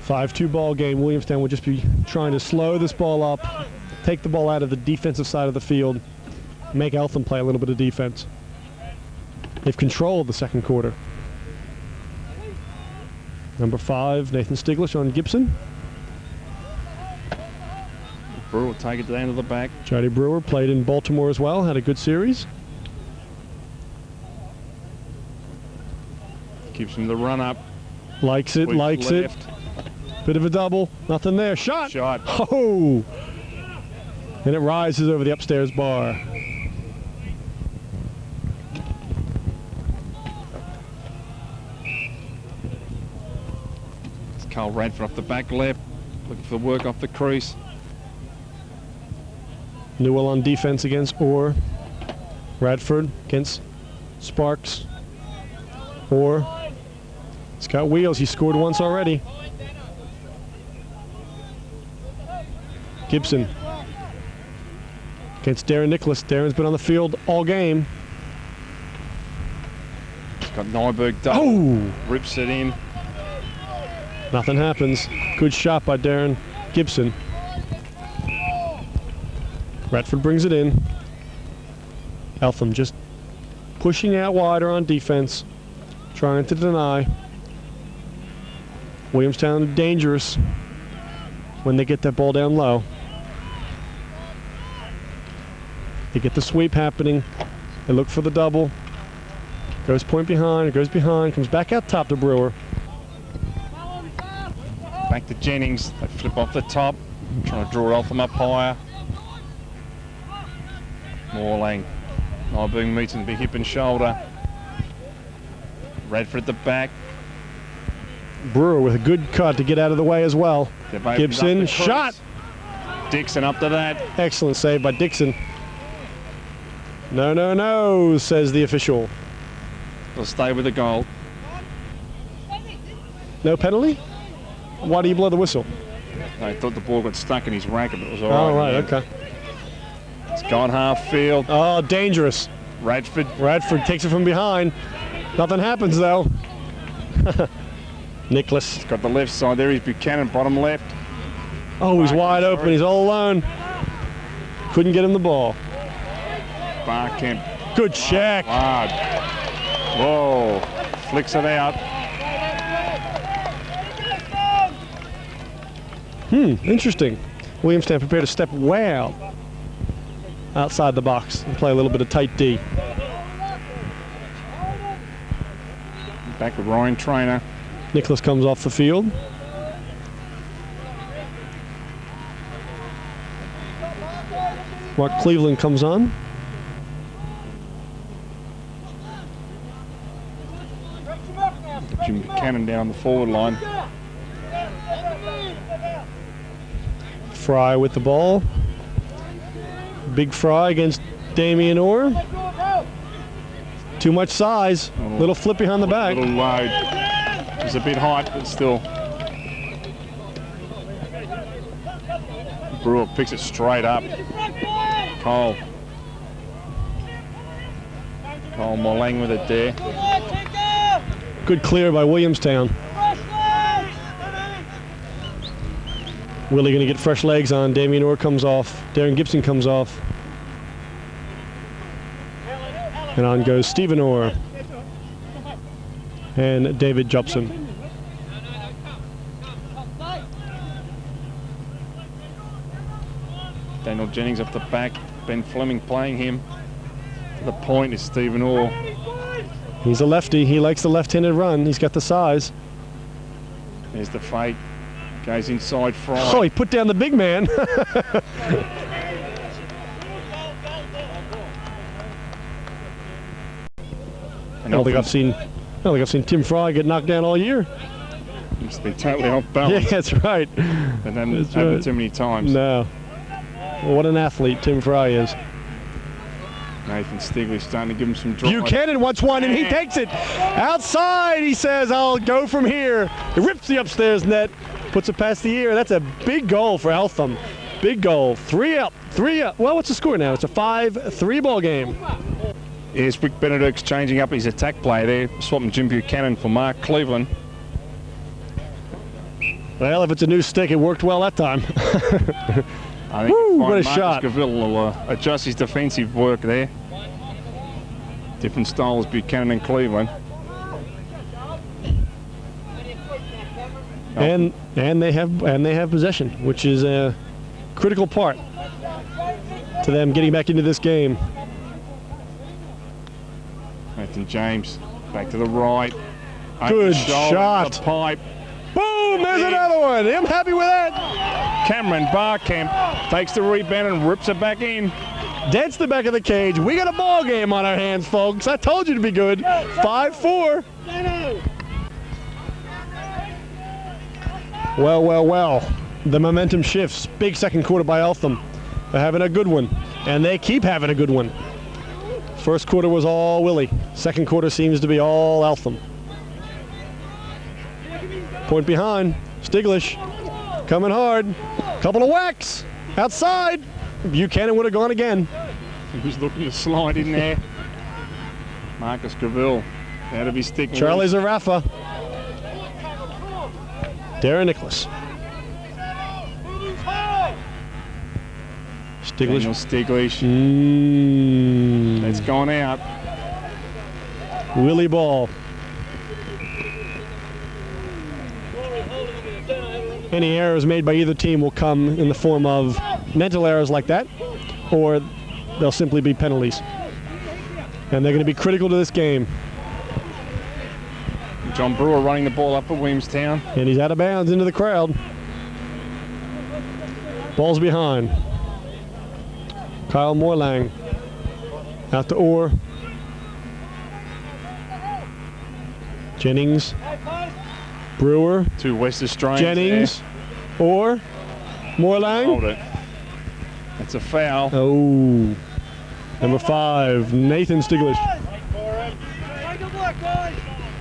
5-2 ball game. Williamstown will just be trying to slow this ball up, take the ball out of the defensive side of the field, make Eltham play a little bit of defense. They've controlled the second quarter. Number 5, Nathan Stiglish on Gibson. Brewer will take it to the end of the back. Jody Brewer played in Baltimore as well, had a good series. Gives him the run up. Likes it, likes it. Bit of a double, nothing there. Shot! Shot. Oh! And it rises over the upstairs bar. It's Carl Radford off the back left, looking for work off the crease. Newell on defense against Orr. Radford against Sparks. Orr. He's got wheels. He scored once already. Gibson against Darren Nicholas. Darren's been on the field all game. He's got Nyberg double. Oh! Rips it in. Nothing happens. Good shot by Darren Gibson. Radford brings it in. Eltham just pushing out wider on defense, trying to deny. Williamstown dangerous when they get that ball down low. They get the sweep happening. They look for the double. Goes point behind, goes behind, comes back out top to Brewer. Back to Jennings. They flip off the top, trying to draw Eltham up higher. Morlang. Nyberg meets him, big hip and shoulder. Radford at the back. Brewer with a good cut to get out of the way as well. Gibson, shot! Dixon up to that. Excellent save by Dixon. No, no, no, says the official. They'll stay with the goal. No penalty? Why do you blow the whistle? I thought the ball got stuck in his racket, but it was all Oh, right. right, okay. It's gone half field. Oh, dangerous. Radford. Radford takes it from behind. Nothing happens, though. Nicholas. He's got the left side there. He's Buchanan, bottom left. Oh, he's wide open. He's all alone. Couldn't get him the ball. Barkemp. Good check. Hard. Whoa. Flicks it out. Interesting. Williamstown prepared to step well outside the box and play a little bit of tight D. Back with Ryan Trainer. Nicholas comes off the field. Mark Cleveland comes on. Jim Buchanan down the forward line. Fry with the ball. Big Fry against Damien Orr. Too much size. Little flip behind the back. Little load. It's a bit height, but still. Brewer picks it straight up. Cole Molang with it there. Good clear by Williamstown. Willie going to get fresh legs on. Damien Orr comes off. Darren Gibson comes off. And on goes Stephen Orr and David Jobson. Daniel Jennings up the back. Ben Fleming playing him. To the point is Stephen Orr. He's a lefty. He likes the left-handed run. He's got the size. There's the fake. Goes inside Fry. Oh, he put down the big man. I don't think I've seen Tim Fry get knocked down all year. He's been totally off balance. Yeah, that's right. But hasn't happened too many times. No. Well, what an athlete Tim Fry is. Nathan Stiglish starting to give him some drive. Buchanan wants one and he takes it. Outside, he says, I'll go from here. He rips the upstairs net, puts it past the ear. That's a big goal for Eltham. Big goal. 3 up. Well, what's the score now? It's a 5-3 ball game. Here's Rick Benedict's changing up his attack play there, swapping Jim Buchanan for Mark Cleveland. Well, if it's a new stick, it worked well that time. I think Woo, what a Marcus shot. Gavril will adjust his defensive work there. Different styles, Buchanan and Cleveland. And they have possession, which is a critical part to them getting back into this game. Nathan James back to the right. Good Shoulder, shot. the pipe. Boom! There's another one. I'm happy with that. Cameron Barkemp takes the rebound and rips it back in. Dents the back of the cage. We got a ball game on our hands, folks. I told you to be good. 5-4. Well. The momentum shifts. Big second quarter by Eltham. They're having a good one, and they keep having a good one. First quarter was all Willie. Second quarter seems to be all Eltham. Point behind. Stiglish coming hard. Couple of whacks. Outside. Buchanan would have gone again. He was looking to slide in there. Marcus Gavril out of his stick. Charlie Zarafa. Darren Nicholas. Daniel Stiglish. That's gone out. Willie ball. Any errors made by either team will come in the form of mental errors like that, or they'll simply be penalties. And they're going to be critical to this game. John Brewer running the ball up for Williamstown. And he's out of bounds into the crowd. Ball's behind. Kyle Morlang out to Orr. Brewer, 2 West Australians. Jennings, or Morlang. Hold it. That's a foul. Oh, number 5, Nathan Stiglish.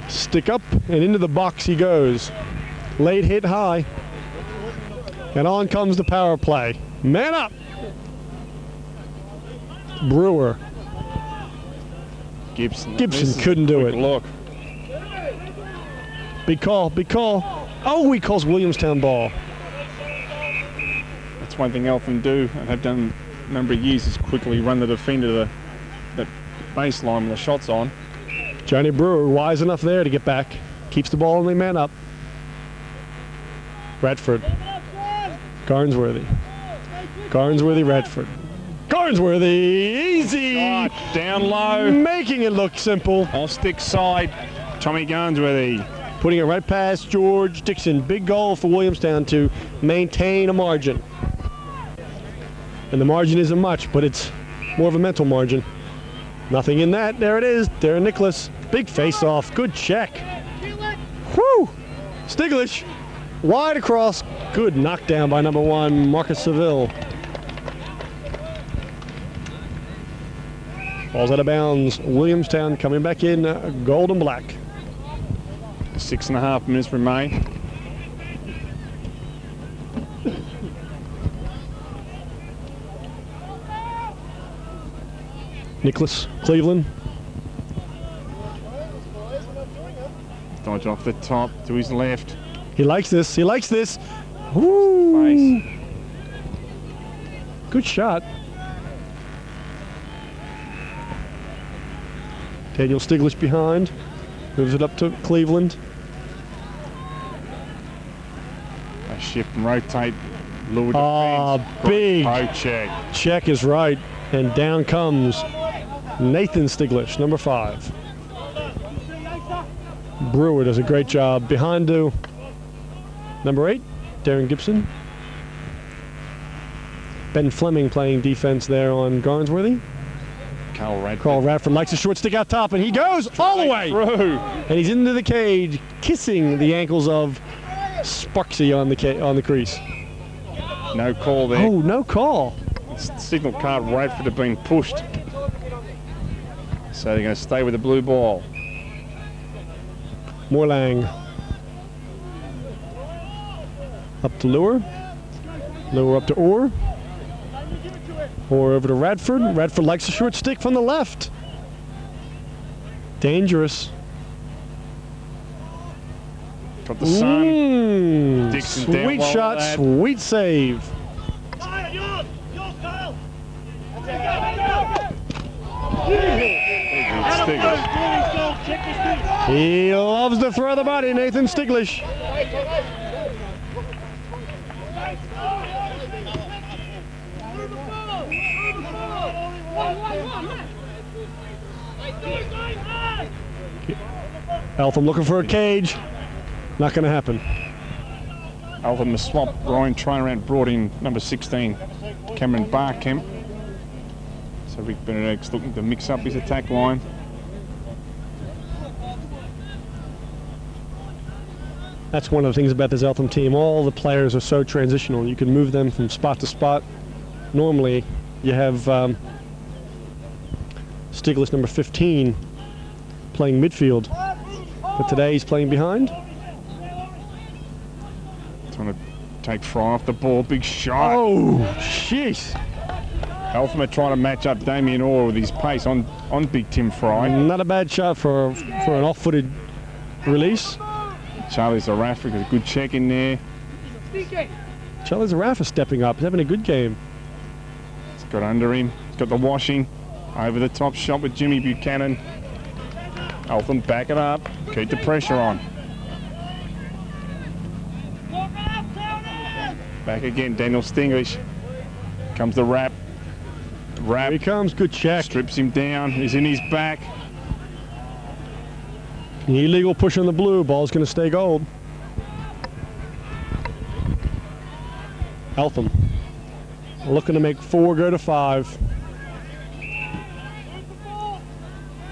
Stick up and into the box he goes. Late hit high. And on comes the power play. Man up. Brewer. Gibson Couldn't do it. Look. Big call, big call. Oh, he calls Williamstown ball. That's one thing Eltham do and have done a number of years is quickly run the defender to that baseline when the shot's on. Johnny Brewer wise enough there to get back. Keeps the ball only man up. Radford. Garnsworthy. Radford. Garnsworthy, easy. Shot down low. Making it look simple. Off stick side, Tommy Garnsworthy. Putting it right past George Dixon. Big goal for Williamstown to maintain a margin. And the margin isn't much, but it's more of a mental margin. Nothing in that. There it is. Darren Nicholas. Big face-off. Good check. Whew! Stiglish. Wide across. Good knockdown by number 1, Marcus Seville. Ball's out of bounds. Williamstown coming back in gold and black. 6.5 minutes remain. Nicholas, Cleveland. Dodge off the top to his left. He likes this. He likes this. Woo! Face. Good shot. Daniel Stiglish behind. Moves it up to Cleveland. They shift and rotate. Lure defense. Big check. check is right. And down comes Nathan Stiglish, number 5. Brewer does a great job. Behind to number 8, Darren Gibson. Ben Fleming playing defense there on Garnsworthy. Carl Radford likes a short stick out top, and he goes all the way through. And he's into the cage, kissing the ankles of Sparksy on the crease. No call there. Oh, no call. Signal card Radford have been pushed. So they're going to stay with the blue ball. Morlang. Up to Lure. Lure up to Orr. Orr over to Radford. Radford likes a short stick from the left. Dangerous. Got the sun. Dixon down sweet well shot, with that. sweet save. He loves to throw the body, Nathan Stiglish. Eltham looking for a cage. Not going to happen. Eltham has swapped. Ryan Trainaround brought in number 16, Cameron Barkemp. So Rick Benedict's looking to mix up his attack line. That's one of the things about this Eltham team. All the players are so transitional. You can move them from spot to spot. Normally, you have Stiglish, number 15, playing midfield. But today he's playing behind. Trying to take Fry off the ball. Big shot. Oh, jeez. Eltham are trying to match up Damien Orr with his pace on Big Tim Fry. Not a bad shot for an off-footed release. Charlie Zarafa got a good check in there. Charlie Zarafa stepping up. He's having a good game. He's got under him. He's got the washing. Over the top shot with Jimmy Buchanan. Eltham back it up. Keep the pressure on. Back again, Daniel Stiglish. Comes the wrap. Here he comes. Good check. Strips him down. He's in his back. The illegal push on the blue. Ball's going to stay gold. Eltham looking to make 4 go to 5.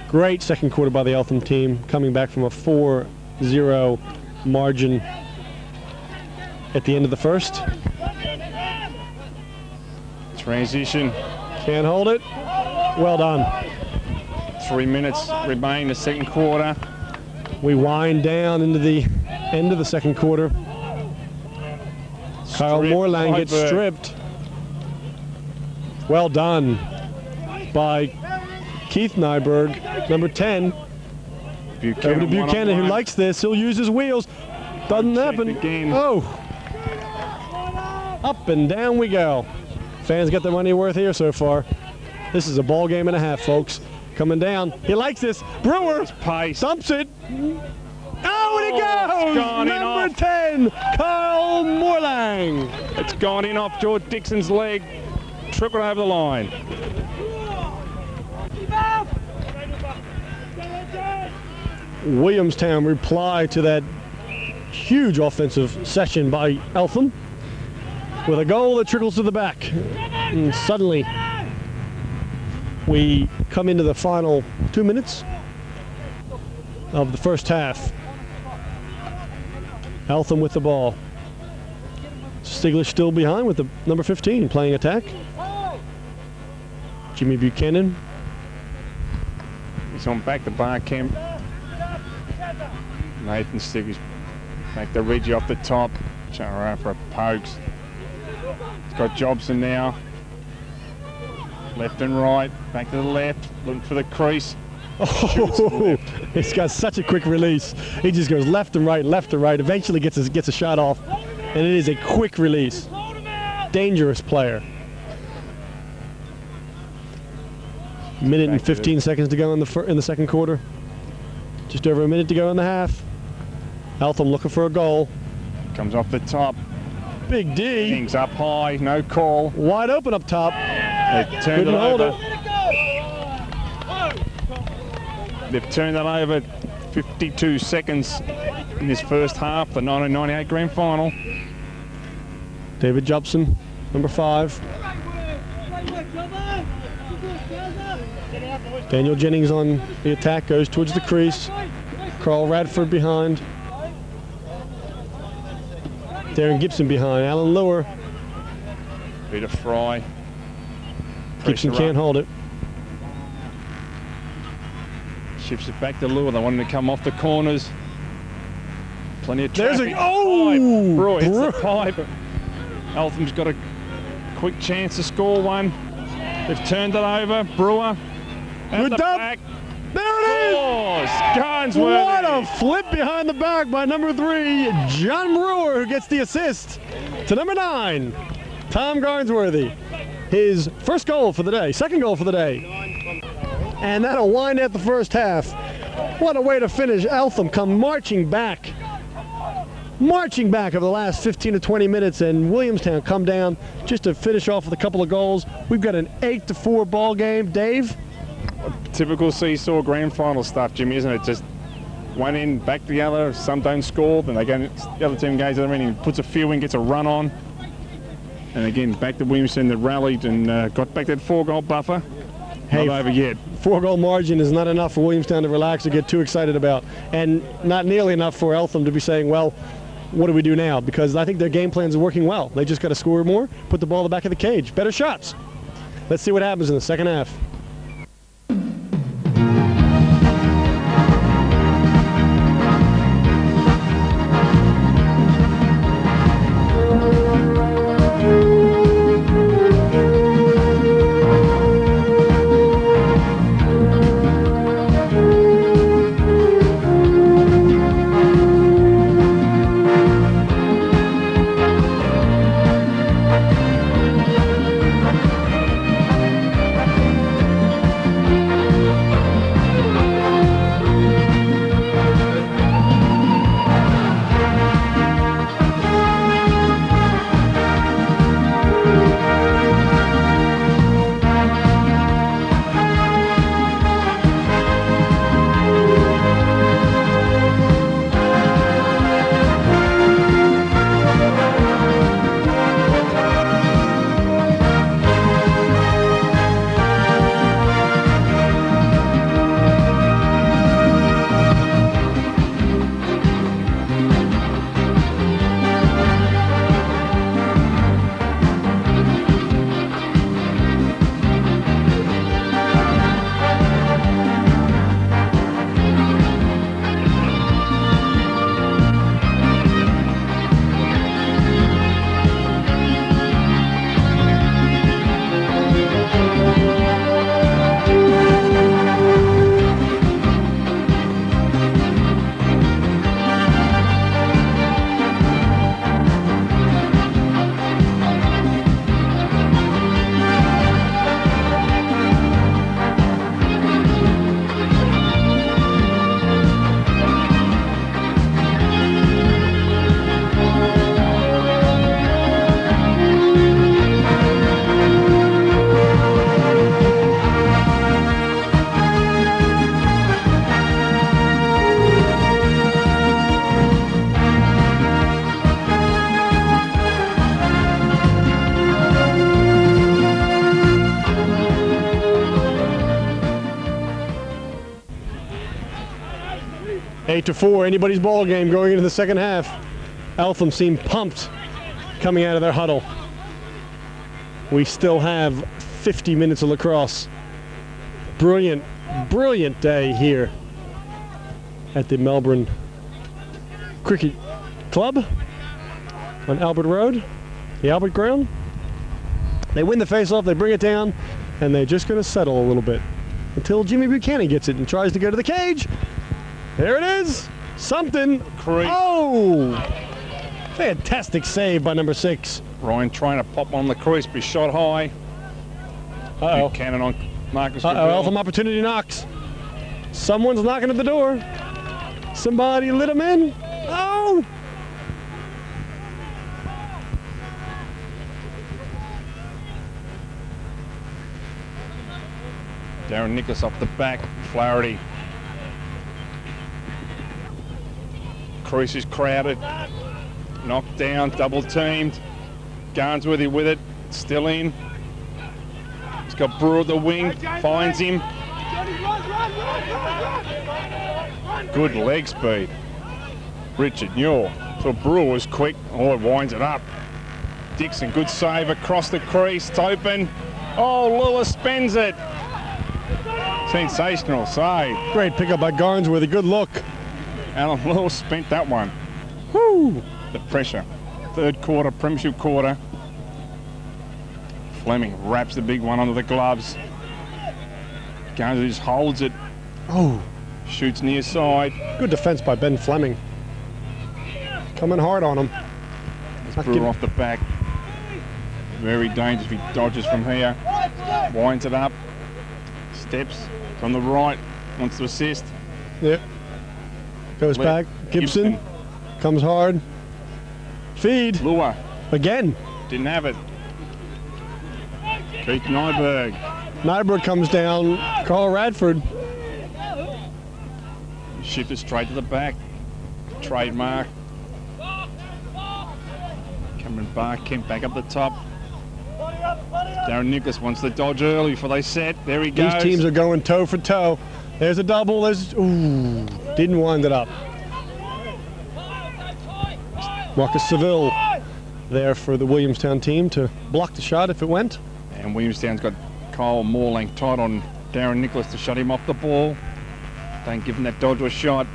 Great second quarter by the Eltham team, coming back from a 4-0 margin at the end of the first. Transition. Can't hold it. Well done. 3 minutes remain in the second quarter. We wind down into the end of the second quarter. Kyle Moorlang gets stripped. Well done by Keith Nyberg, number 10. Buchanan, over to Buchanan, who likes this. He'll use his wheels. Doesn't happen. Again. Oh. Up and down we go. Fans got their money worth here so far. This is a ball game and a half, folks. Coming down. He likes this. Brewer dumps it. Oh, and it goes! Gone Number 10, Kyle Moorlang. It's gone in off George Dixon's leg. Trickled over the line. Williamstown reply to that huge offensive session by Eltham with a goal that trickles to the back. And suddenly, we come into the final 2 minutes of the first half. Eltham with the ball. Stiglish still behind with the number 15 playing attack. Jimmy Buchanan. He's on back to bar camp. Nathan Stiglish make the Reggie off the top. Showing around for a pokes. He's got Jobson now. Left and right. Back to the left. Looking for the crease. Oh, he's got such a quick release. He just goes left and right, left and right. Eventually gets a shot off, and it is a quick release. Dangerous player. Minute and 15 seconds to go in the second quarter. Just over a minute to go in the half. Eltham looking for a goal. Comes off the top. Big D. Kings up high. No call. Wide open up top. They turned it over. They've turned that over 52 seconds in this first half, the 1998 Grand Final. David Jobson, number 5. Daniel Jennings on the attack, goes towards the crease. Carl Radford behind. Darren Gibson behind. Alan Lower. Peter Fry. Gibson can't hold it. Shifts it back to Lure. They want him to come off the corners. Plenty of traffic. There's a Brewer hits the pipe. Eltham's got a quick chance to score one. They've turned it over. Brewer. At the back. There it is! Garnsworthy. What a flip behind the back by number 3, John Brewer, who gets the assist to number 9, Tom Garnsworthy. His first goal for the day, second goal for the day. And that'll wind out the first half. What a way to finish. Eltham come marching back over the last 15 to 20 minutes, and Williamstown come down just to finish off with a couple of goals. We've got an 8-4 ball game. Dave? Typical seesaw grand final stuff, Jimmy, isn't it? Just one in, back to the other. Some don't score, then they go. The other team goes to the other end and puts a few in, gets a run on. And again, back to Williamstown that rallied and got back that 4-goal buffer. Hey, not over yet. 4-goal margin is not enough for Williamstown to relax or get too excited about, and not nearly enough for Eltham to be saying, well, what do we do now? Because I think their game plans are working well. They just got to score more, put the ball in the back of the cage. Better shots. Let's see what happens in the second half. 8-4, anybody's ball game going into the second half. Eltham seemed pumped coming out of their huddle. We still have 50 minutes of lacrosse. Brilliant, brilliant day here at the Melbourne Cricket Club on Albert Road, the Albert Ground. They win the face-off, they bring it down, and they're just going to settle a little bit until Jimmy Buchanan gets it and tries to go to the cage. There it is. Something. Oh! Fantastic save by number 6. Ryan trying to pop on the crease, but shot high. Uh-oh. Buchanan on Marcus. Eltham opportunity knocks. Someone's knocking at the door. Somebody lit him in. Oh! Darren Nicholas off the back. Flaherty. Crease is crowded. Knocked down, double teamed. Garnsworthy with it. Still in. He's got Brewer at the wing. Finds him. Good leg speed. Richard Newell. So Brewer was quick. Oh, it winds it up. Dixon, good save across the crease. It's open. Oh, Lewis spends it. Sensational save. Great pickup by Garnsworthy. Good look. Alan Lewis spent that one. Woo! The pressure. Third quarter, premiership quarter. Fleming wraps the big one onto the gloves. Garnsworthy just holds it. Oh! Shoots near side. Good defense by Ben Fleming. Coming hard on him. Brewer off the back. Very dangerous if he dodges from here. Winds it up. Steps from the right. Wants to assist. Yep. Goes back. Gibson. Comes hard. Feed. Lure. Again. Didn't have it. Keith Nyberg. Nyberg comes down. Carl Radford. Shifted straight to the back. Trademark. Cameron Barkemp back up the top. Darren Nicholas wants the dodge early before they set. There he goes. These teams are going toe for toe. There's a double. There's ooh, didn't wind it up. Marcus Seville there for the Williamstown team to block the shot if it went. And Williamstown's got Kyle Morlang tight on Darren Nicholas to shut him off the ball. Don't give him that dodge a shot.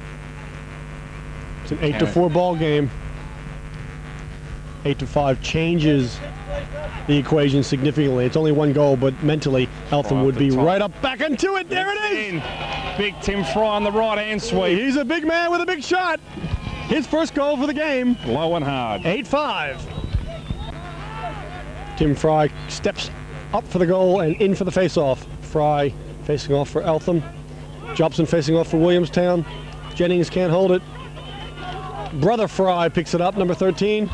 It's an 8-4 ball game. 8-5 changes the equation significantly. It's only one goal, but mentally, Eltham would be right up back into it. There it is! Big Tim Fry on the right-hand sweep. He's a big man with a big shot. His first goal for the game. Low and hard. 8-5. Tim Fry steps up for the goal and in for the face-off. Fry facing off for Eltham. Jobson facing off for Williamstown. Jennings can't hold it. Brother Fry picks it up, number 13.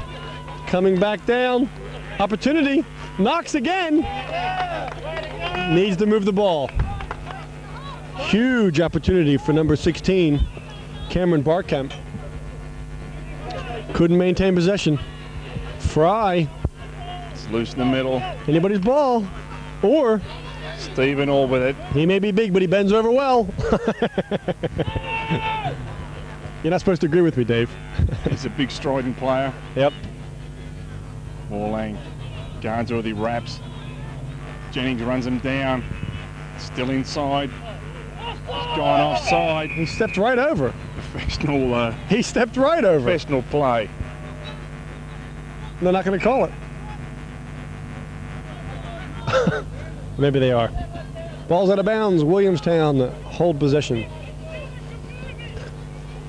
Coming back down. Opportunity. Knocks again. Needs to move the ball. Huge opportunity for number 16, Cameron Barkemp. Couldn't maintain possession. Fry. It's loose in the middle. Anybody's ball. Or Stephen Orr with it. He may be big, but he bends over well. You're not supposed to agree with me, Dave. He's a big striding player. Yep. Morlang. Garnsworthy wraps. Jennings runs him down. Still inside. He's gone offside. He stepped right over. Professional. He stepped right over. Professional play. They're not going to call it. Maybe they are. Ball's out of bounds. Williamstown hold possession.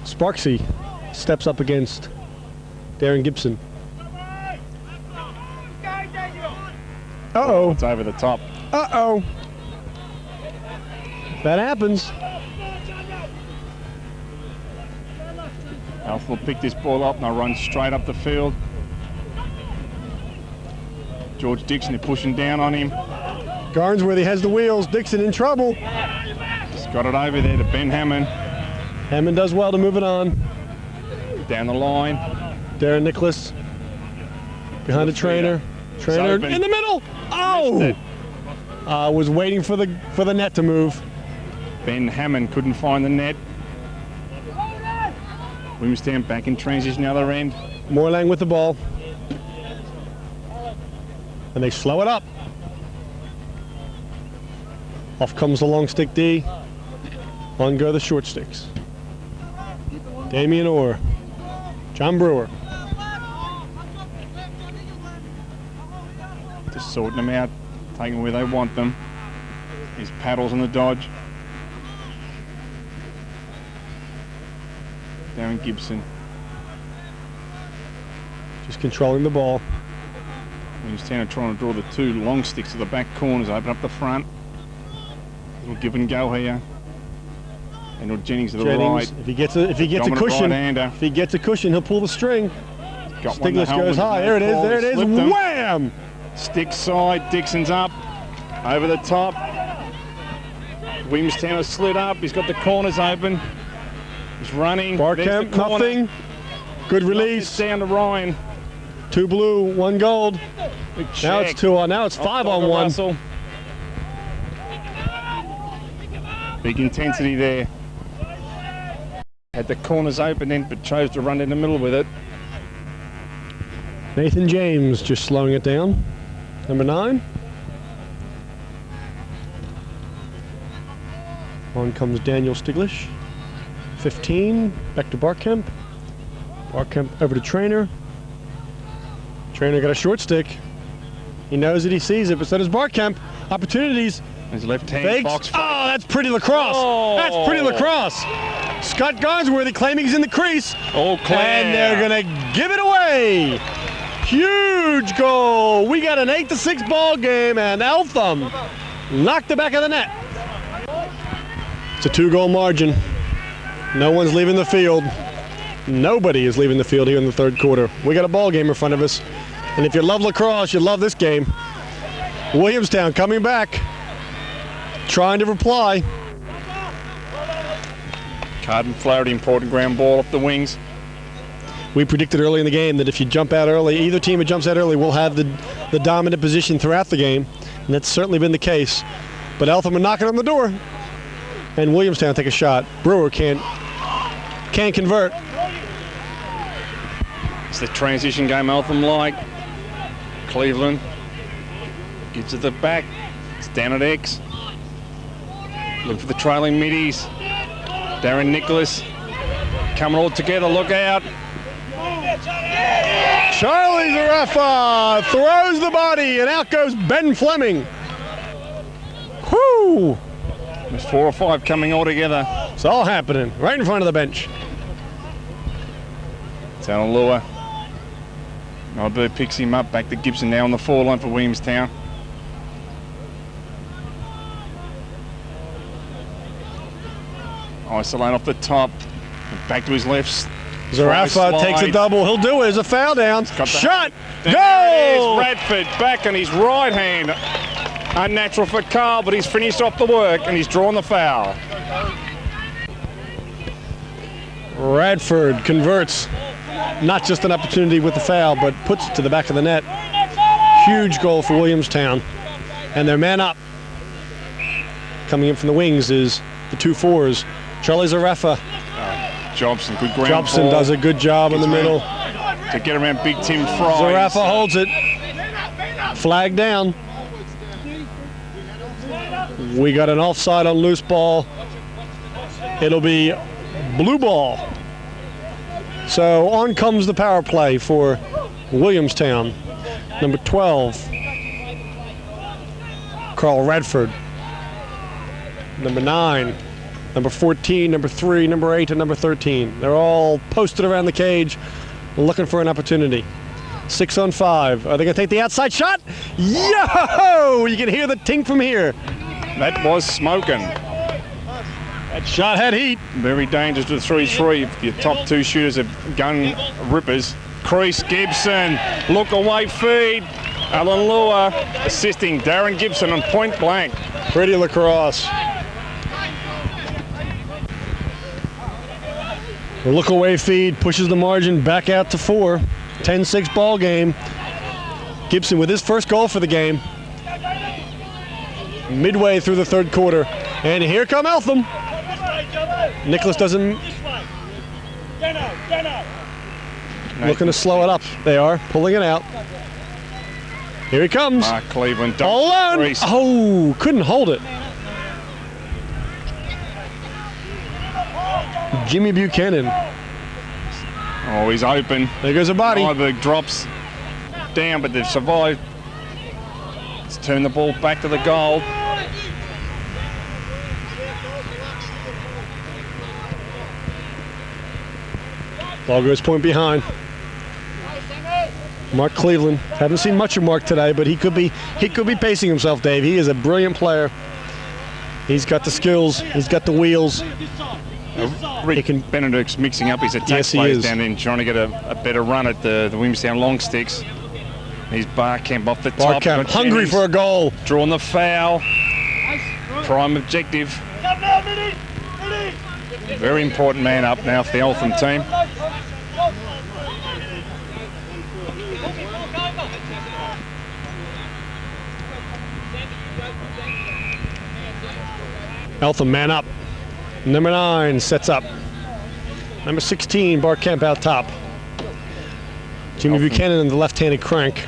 Sparksy steps up against Darren Gibson. Uh-oh. It's over the top. Uh-oh. That happens. Eltham will pick this ball up and they'll run straight up the field. George Dixon is pushing down on him. Garnsworthy has the wheels. Dixon in trouble. Just got it over there to Ben Hammond. Hammond does well to move it on. Down the line. Darren Nicholas behind the trainer. Trainer in the middle. Oh! Was waiting for the net to move. Ben Hammond couldn't find the net. Williamstown back in transition, the other end. Moorlang with the ball. And they slow it up. Off comes the long stick D. On go the short sticks. Damien Orr. John Brewer. Just sorting them out, taking where they want them. His paddles on the dodge. Darren Gibson. Just controlling the ball. Williamstown are trying to draw the two long sticks to the back corners, open up the front. Little give and go here. And little Jennings to the right. If he gets a cushion, if he gets a cushion, he'll pull the string. Got Stiglish goes high. There it is. There it is. Wham! Stick side. Dixon's up. Over the top. Williamstown has slid up. He's got the corners open. He's running. Barkamp, nothing. Good release. Down to Ryan. 2 blue, 1 gold. Now it's 2 on. Now it's 5 on 1. Russell. Big intensity there. Had the corners open then, but chose to run in the middle with it. Nathan James just slowing it down. Number 9. On comes Daniel Stiglish. 15, back to Barkamp. Barkamp over to Trainer. Trainer got a short stick. He knows it, he sees it, but so does Barkamp. Opportunities. His left hand Fakes. box. Oh, that's pretty lacrosse. Oh. That's pretty lacrosse. Scott Garnsworthy claiming he's in the crease. Oh, clear. And they're going to give it away. Huge goal. We got an 8-6 ball game, and Eltham knocked the back of the net. It's a 2-goal margin. No one's leaving the field. Nobody is leaving the field here in the third quarter. We got a ball game in front of us. And if you love lacrosse, you love this game. Williamstown coming back. Trying to reply. Carden Flaherty, important ground ball off the wings. We predicted early in the game that if you jump out early, either team that jumps out early will have the dominant position throughout the game. And that's certainly been the case. But Eltham are knocking on the door. And Williamstown take a shot. Brewer can't convert. It's the transition game Eltham like. Cleveland gives it the back. It's down at X. Look for the trailing middies. Darren Nicholas coming all together. Look out. Charlie Zarafa throws the body, and out goes Ben Fleming. Whoo! There's 4 or 5 coming all together. It's all happening right in front of the bench. Tanalua. Nightbird picks him up. Back to Gibson now on the 4 line for Williamstown. Isolate off the top. Back to his left. Zarafa takes a double. He'll do it. There's a foul down. Shot. Goal! Radford back on his right hand. Unnatural for Carl, but he's finished off the work and he's drawn the foul. Radford converts. Not just an opportunity with the foul, but puts it to the back of the net. Huge goal for Williamstown. And their man up. Coming in from the wings is the 2-4s. Charlie Zarafa. Jobson, good ground Jobson ball. does a good job in the middle. To get around Big Tim Fry. Zarafa holds it. Flag down. We got an offside on loose ball. It'll be blue ball. So on comes the power play for Williamstown. Number 12, Carl Radford. Number 9, number 14, number 3, number 8, and number 13. They're all posted around the cage looking for an opportunity. 6 on 5. Are they going to take the outside shot? Yo! You can hear the ting from here. That was smoking. That shot had heat. Very dangerous to 3-3. Your top 2 shooters are gun rippers. Crease, Gibson, look away feed. Alan Lua assisting Darren Gibson on point blank. Pretty lacrosse. The look away feed pushes the margin back out to 4. 10-6 ball game. Gibson with his first goal for the game. Midway through the third quarter. And here come Eltham. Nicholas doesn't Looking to slow it up. They are pulling it out. Here he comes. Mark Cleveland. All alone. Oh, couldn't hold it. Jimmy Buchanan. Oh, he's open. There goes a body. Nyberg drops down, but they've survived. Let's turn the ball back to the goal. Ball goes point behind. Mark Cleveland. Haven't seen much of Mark today, but he could be pacing himself, Dave. He is a brilliant player. He's got the skills. He's got the wheels. Rick Benedict's mixing up his attack plays down in, trying to get a better run at the Williamstown long sticks. He's Barkamp off the top. Barkamp hungry for a goal. Drawing the foul. Prime objective. Very important man up now for the Eltham team. Eltham man up. Number 9 sets up. Number 16, Barkamp out top. Jimmy Buchanan in the left-handed crank.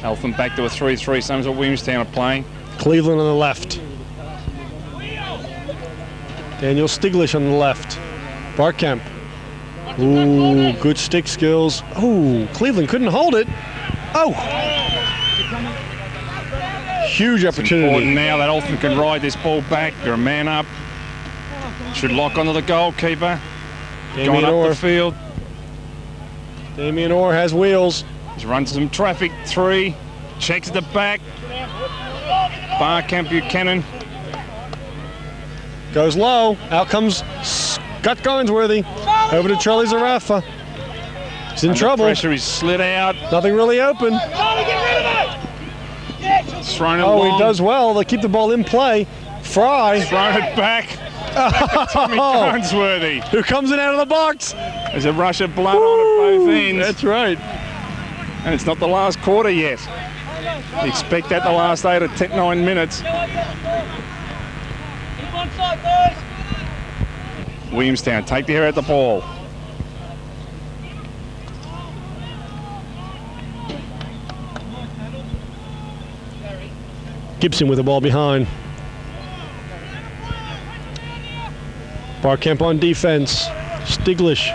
Eltham back to a 3-3, same as what Williamstown are playing. Cleveland on the left. Daniel Stiglish on the left. Barkamp. Ooh, good stick skills. Oh, Cleveland couldn't hold it. Oh! Huge opportunity. It's important now that Eltham can ride this ball back. They're a man up. Should lock onto the goalkeeper. Going up the field. Damien Orr has wheels. He's run some traffic. 3. Checks the back. Barkamp Buchanan. Goes low. Out comes Scott Garnsworthy. Over to Charlie Zarafa. He's in trouble. Pressure, he's slid out. Nothing really open. Thrown it long. He does well. They keep the ball in play. Fry. Thrown it back. Tommy Garnsworthy. Who comes in out of the box. There's a rush of blood on at both ends. That's right. And it's not the last quarter yet. You expect that the last 8 or 9 minutes. Williamstown take the air at the ball. Gibson with the ball behind. Barkamp on defense. Stiglish.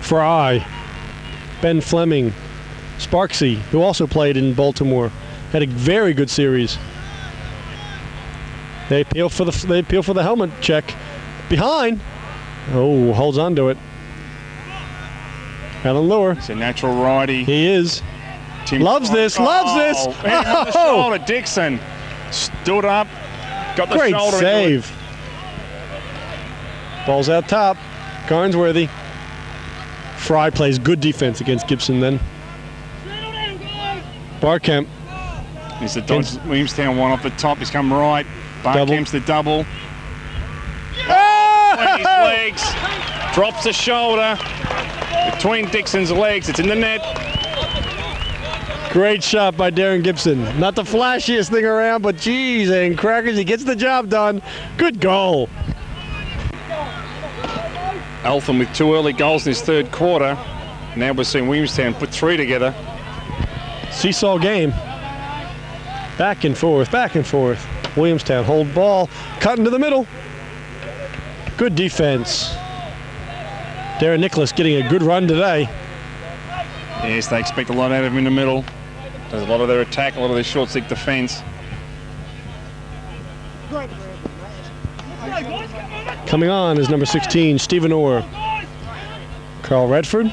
Fry. Ben Fleming. Sparksy, who also played in Baltimore, had a very good series. They appeal for the helmet check. Behind. Oh, holds on to it. Alan Lure. It's a natural righty. He is. Tim loves this. Hit him on the shoulder. Dixon stood up. Got the Great shoulder. save. Ball's out top. Garnsworthy. Fry plays good defense against Gibson then. Barkamp. He's the dodge. Williamstown one off the top. He's come right. Barkamp's the double. Oh! His legs. Drops the shoulder. Between Dixon's legs. It's in the net. Great shot by Darren Gibson. Not the flashiest thing around, but geez, and crackers, he gets the job done. Good goal. Eltham with 2 early goals in his 3rd quarter. Now we're seeing Williamstown put 3 together. Seesaw game. Back and forth, back and forth. Williamstown hold ball, cut into the middle. Good defense. Darren Nicholas getting a good run today. Yes, they expect a lot out of him in the middle. Does a lot of their attack, a lot of their short stick defence. Coming on is number 16, Stephen Orr. Carl Redford.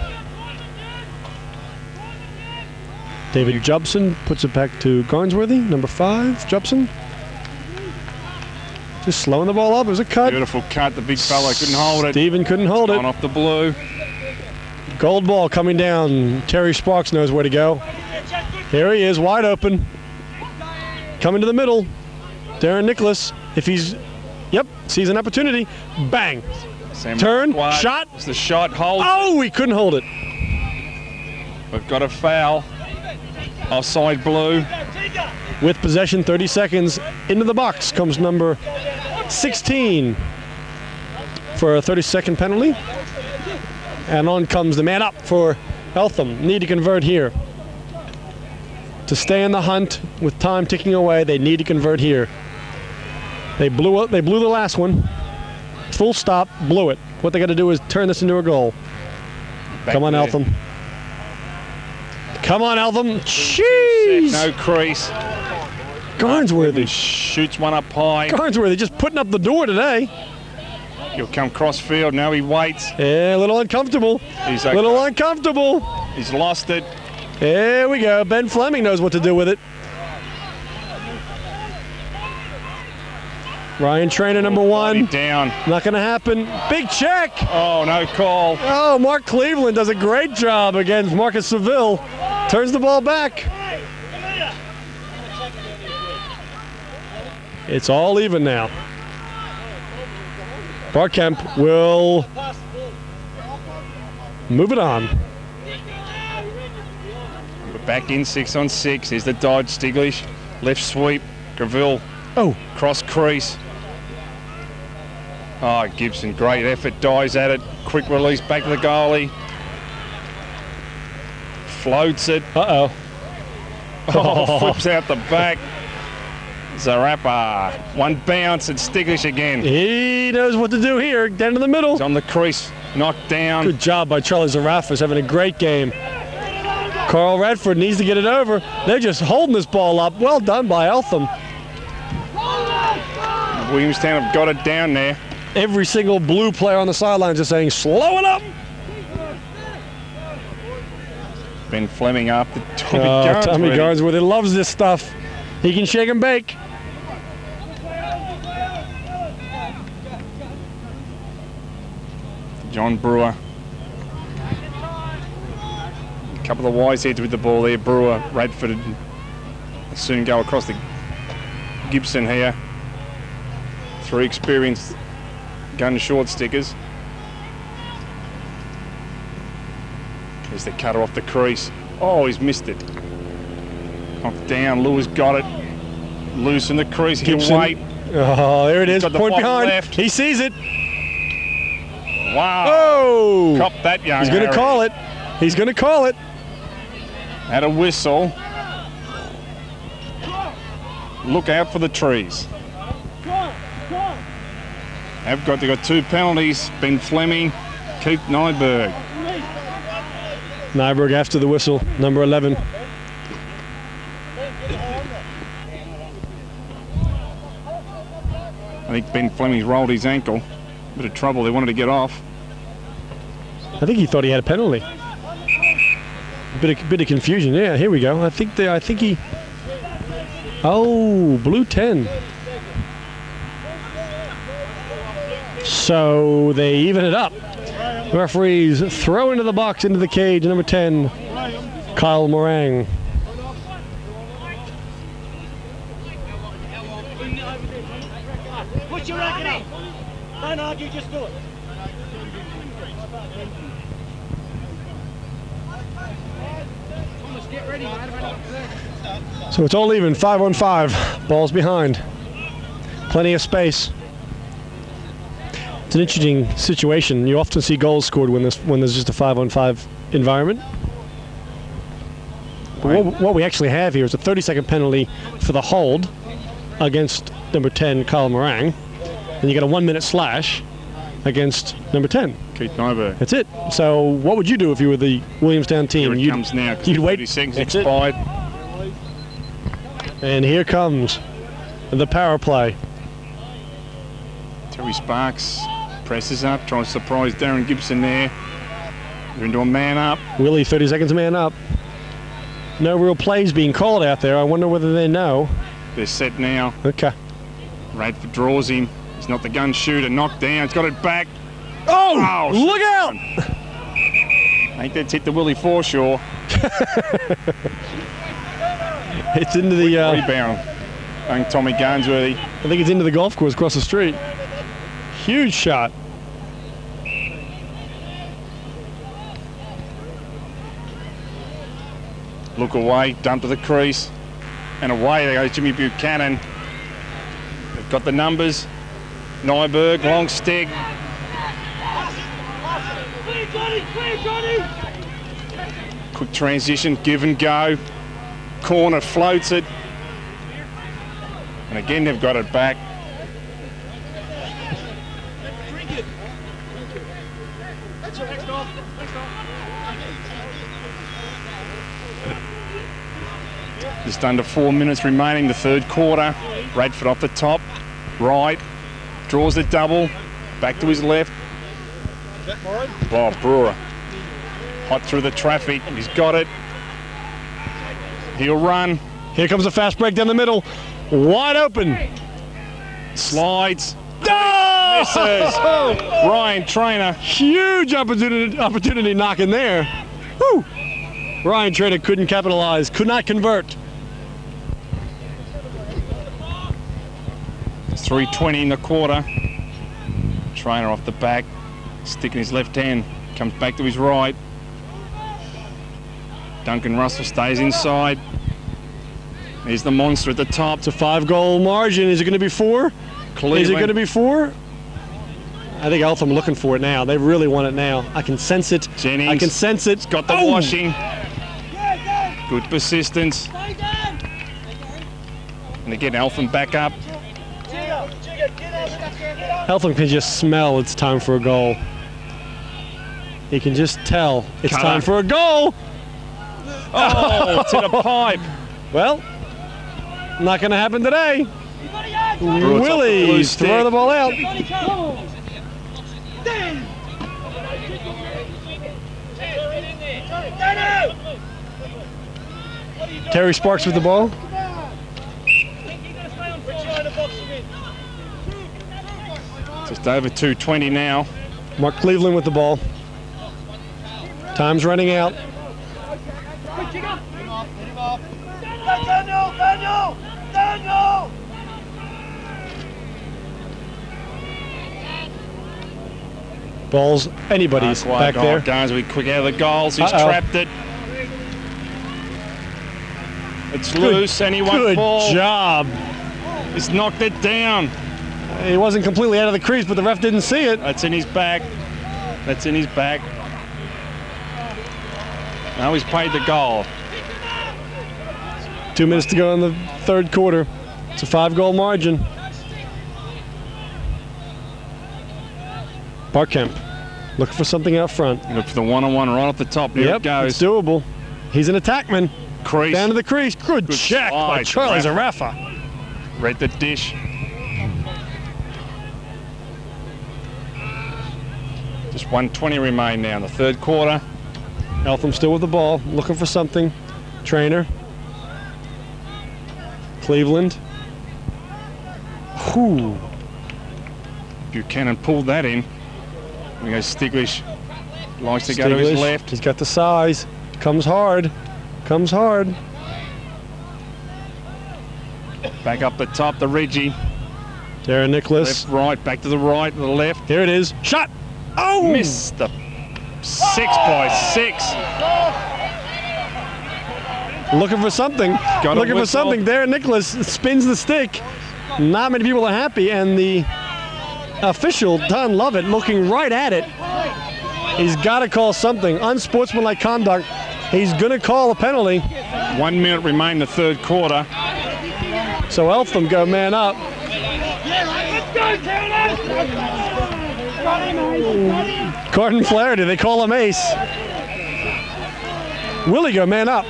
David Jobson puts it back to Garnsworthy, number 5, Jobson. Just slowing the ball up. It was a cut. Beautiful cut. The big fella couldn't hold it. Stephen couldn't hold it. Gone off the blue. Gold ball coming down. Terry Sparks knows where to go. Here he is, wide open. Coming to the middle. Darren Nicholas, if he's, sees an opportunity. Bang. Turn, shot. It's the shot, hold. Oh, he couldn't hold it. We've got a foul. Offside blue. With possession, 30 seconds. Into the box comes number 16 for a 30-second penalty. And on comes the man up for Eltham. Need to convert here. To stay in the hunt with time ticking away, they need to convert here. They blew the last one. Full stop, blew it. What they got to do is turn this into a goal. Come on, Eltham. Come on, Eltham. Jeez! No crease. Garnsworthy. Shoots one up high. Garnsworthy just putting up the door today. He'll come cross field. Now he waits. Yeah, a little uncomfortable. He's a little uncomfortable. He's lost it. There we go. Ben Fleming knows what to do with it. Ryan Trainer, number one. Down. Not going to happen. Big check. Oh, no call. Oh, Mark Cleveland does a great job against Marcus Seville. Turns the ball back. It's all even now. Barkemp will move it on. We're back in 6-on-6. Here's the dodge. Stiglish. Left sweep. Graville. Oh. Cross crease. Oh, Gibson, great effort, dives at it, quick release back to the goalie. Floats it. Uh-oh. Oh, flips out the back. Zarapa. One bounce and Stiglish again. He knows what to do here, down to the middle. He's on the crease, knocked down. Good job by Charlie Zarapa. He's having a great game. Carl Radford needs to get it over. They're just holding this ball up. Well done by Eltham. Williamstown have got it down there. Every single blue player on the sidelines is saying, slow it up. Ben Fleming after Tommy Garnsworthy. Tommy Garnsworthy loves this stuff. He can shake and bake. John Brewer. A couple of wise heads with the ball there. Brewer, Radford soon go across the Gibson here. Three experienced gun short stickers. There's the cutter off the crease. Oh, he's missed it. Knocked down. Lewis got it. Loose in the crease. Gibson. He'll wait. Oh, there it is. Got the Point behind. Left. He sees it. Wow. Oh! Cop that, young He's going to call it. He's going to call it. Had a whistle. Look out for the trees. They got two penalties. Ben Fleming, Keith Nyberg. Nyberg after the whistle, number 11. I think Ben Fleming's rolled his ankle. Bit of trouble. They wanted to get off. I think he thought he had a penalty. A bit of confusion. Yeah, here we go. I think he. Oh, blue 10. So they even it up. The referees throw into the box, into the cage, number 10, Kyle Morang. Put your racket up. Don't argue, just do it. So it's all even, 5-on-5. Ball's behind. Plenty of space. It's an interesting situation. You often see goals scored when there's just a 5-on-5 environment. But what we actually have here is a 30-second penalty for the hold against number 10, Kyle Morang. And you get a 1-minute slash against number 10. Keith Nyberg. That's it. So what would you do if you were the Williamstown team? Here it comes now, because you'd wait. 30 seconds expired. And here comes the power play. Terry Sparks presses up, trying to surprise Darren Gibson there. They're into a man up. Willie, 30 seconds man up. No real plays being called out there. I wonder whether they know. They're set now. Okay. Radford draws him. He's not the gun shooter. Knocked down. He's got it back. Oh, look out! I think that's hit the Willie foreshore. It's into the rebound. I think Tommy Garnsworthy. I think it's into the golf course across the street. Huge shot. Look away, dump to the crease. And away they go, Jimmy Buchanan. They've got the numbers. Nyberg, long stick. Quick transition, give and go. Corner floats it. And again, they've got it back. Just under 4 minutes remaining, the third quarter. Radford off the top, right, draws the double, back to his left. Oh, Brewer. Hot through the traffic, he's got it. He'll run. Here comes a fast break down the middle. Wide open. Slides. Oh! Misses. Ryan Trainer. Huge opportunity knocking there. Woo! Ryan Trainer couldn't capitalize, could not convert. 3:20 in the quarter. Trainer off the back, sticking his left hand, comes back to his right. Duncan Russell stays inside. Here's the monster at the top. It's a 5-goal margin. Is it going to be 4? Cleveland. Is it going to be 4? I think Eltham looking for it now. They really want it now. I can sense it. Jennings. I can sense it. It's got the washing. Good persistence. And again, Eltham back up. Eltham can just smell it's time for a goal. He can just tell it's Cutter. time for a goal. Oh, it's in a pipe. Well, not going to happen today. Blue Willie stick. throw the ball out. Terry Sparks with the ball. Just over 2:20 now. Mark Cleveland with the ball. Time's running out. Ball's anybody's back there. Garnsby quick out of the goals. He's trapped it. It's loose and he won't fall. Good job. He's knocked it down. He wasn't completely out of the crease, but the ref didn't see it. That's in his back. That's in his back. Now he's paid the goal. 2 minutes to go in the third quarter. It's a 5-goal margin. Barkemp looking for something out front. Look for the one-on-one right off the top. There it goes. It's doable. He's an attackman. Crease. Down to the crease. Good check by Charlie Zarafa. Read the dish. Just 1:20 remain now in the third quarter. Eltham still with the ball, looking for something. Trainer. Cleveland. Whew. Buchanan pulled that in. There goes Stiglish. Likes to go to his left. He's got the size. Comes hard. Comes hard. Back up the top, the Reggie. Darren Nicholas. Left, right, back to the right, to the left. Here it is. Shot. Oh! Missed the 6x6. Looking for something. Looking for something. Darren Nicholas spins the stick. Not many people are happy, and the official, Don Lovett, looking right at it. He's got to call something. Unsportsmanlike conduct. He's going to call a penalty. 1 minute remain in the third quarter. So Eltham go man up. Gordon Flaherty, they call him ace. Willie go man up.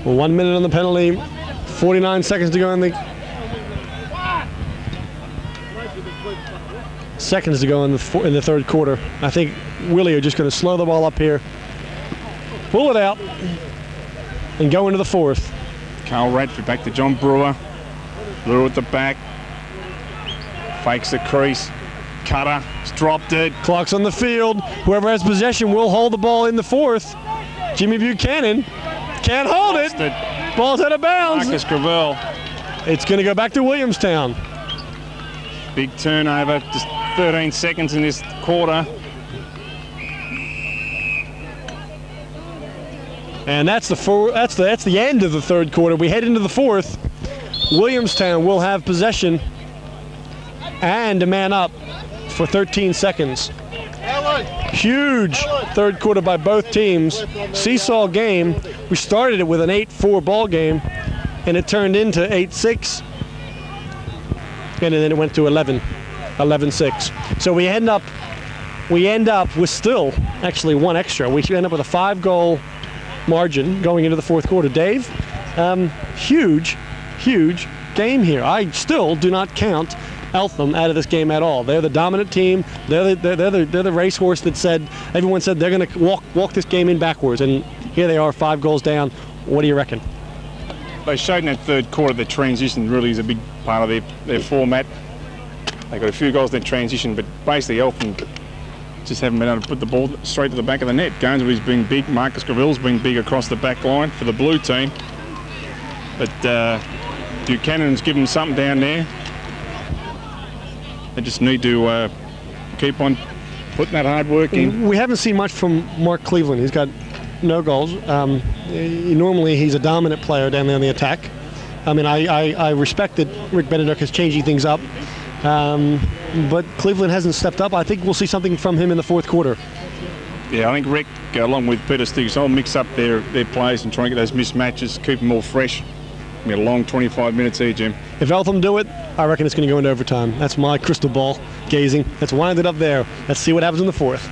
Well, 1 minute on the penalty, 49 seconds to go in the third quarter. I think Willie are just going to slow the ball up here, pull it out, and go into the fourth. Carl Radford back to John Brewer. Brewer at the back. Fakes the crease. Cutter. He's dropped it. Clock's on the field. Whoever has possession will hold the ball in the fourth. Jimmy Buchanan can't hold it. Ball's out of bounds. Marcus Gravel. It's going to go back to Williamstown. Big turnover. Just 13 seconds in this quarter. And that's the end of the third quarter. We head into the fourth. Williamstown will have possession and a man up for 13 seconds. Huge third quarter by both teams. Seesaw game. We started it with an 8-4 ball game, and it turned into 8-6, and then it went to 11-6. So we end up with still actually one extra. We end up with a 5-goal margin going into the fourth quarter. Dave, huge game here. I still do not count Eltham out of this game at all. They're the dominant team. They're the racehorse that everyone said they're going to walk this game in backwards, and here they are, 5 goals down. What do you reckon? They showed in that third quarter the transition really is a big part of their format. They got a few goals in transition, but basically Eltham just haven't been able to put the ball straight to the back of the net. Garnsworthy's been big. Marcus Graville's been big across the back line for the blue team. But Buchanan's given them something down there. They just need to keep on putting that hard work in. We haven't seen much from Mark Cleveland. He's got no goals. Normally he's a dominant player down there in the attack. I mean, I respect that Rick Benedict is changing things up, but Cleveland hasn't stepped up. I think we'll see something from him in the fourth quarter. Yeah, I think Rick, along with Peter Stiglish, will mix up their plays and try and get those mismatches, keep them all fresh. We had a long 25 minutes here, Jim. If Eltham do it, I reckon it's going to go into overtime. That's my crystal ball gazing. Let's wind it up there. Let's see what happens in the fourth.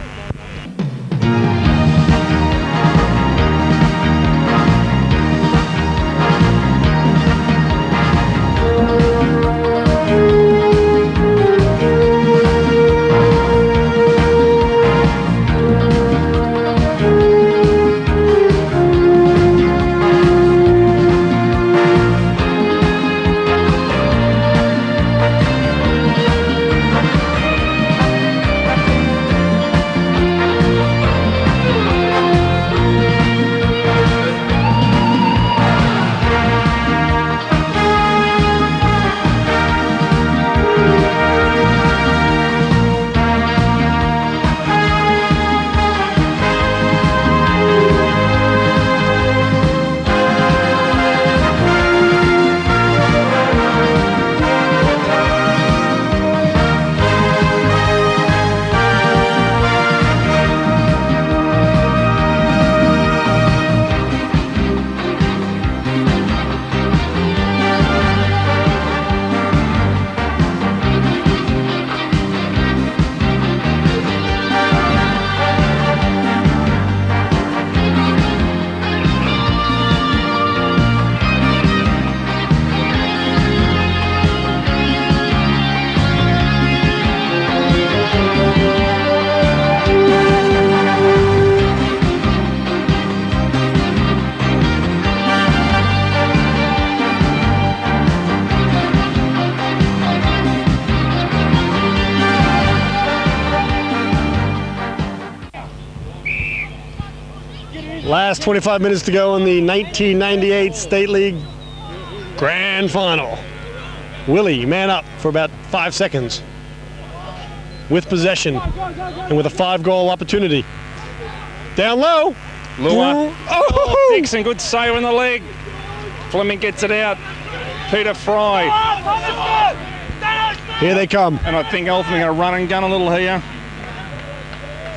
Last 25 minutes to go in the 1998 State League Grand Final. Willie, man up for about 5 seconds with possession and with a 5-goal opportunity. Down low. Lua. Oh, Dixon, good save in the leg. Fleming gets it out. Peter Fry. Here they come. And I think Eltham are going to run and gun a little here.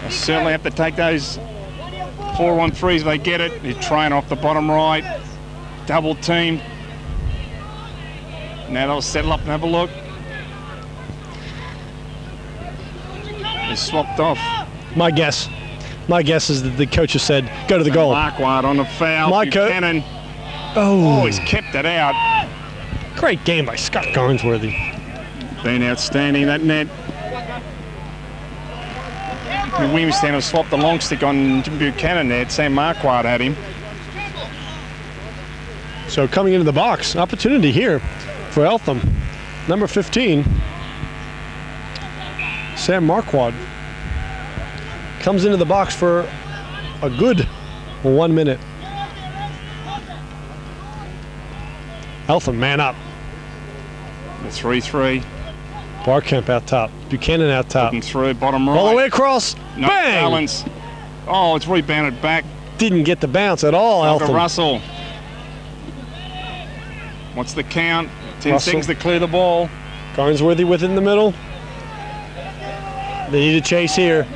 They'll certainly have to take those 4-1-3s if they get it. He's trying off the bottom right. Double team. Now they'll settle up and have a look. They swapped off. My guess is that the coach has said, go to the goal. Marquardt on the foul. Buchanan. Oh, he's kept it out. Great game by Scott Garnsworthy. Been outstanding, that net. Williamstown have swapped the long stick on Buchanan there. Sam Marquardt had him. So coming into the box, opportunity here for Eltham. Number 15, Sam Marquardt, comes into the box for a good 1 minute. Eltham, man up. The 3-3. Barkemp out top. Buchanan out top. Looking through, bottom right. All the way across. No Bang! balance. Oh, it's rebounded back. Didn't get the bounce at all, Eltham. Russell. What's the count? 10 seconds to clear the ball. Garnsworthy within the middle. They need a chase here.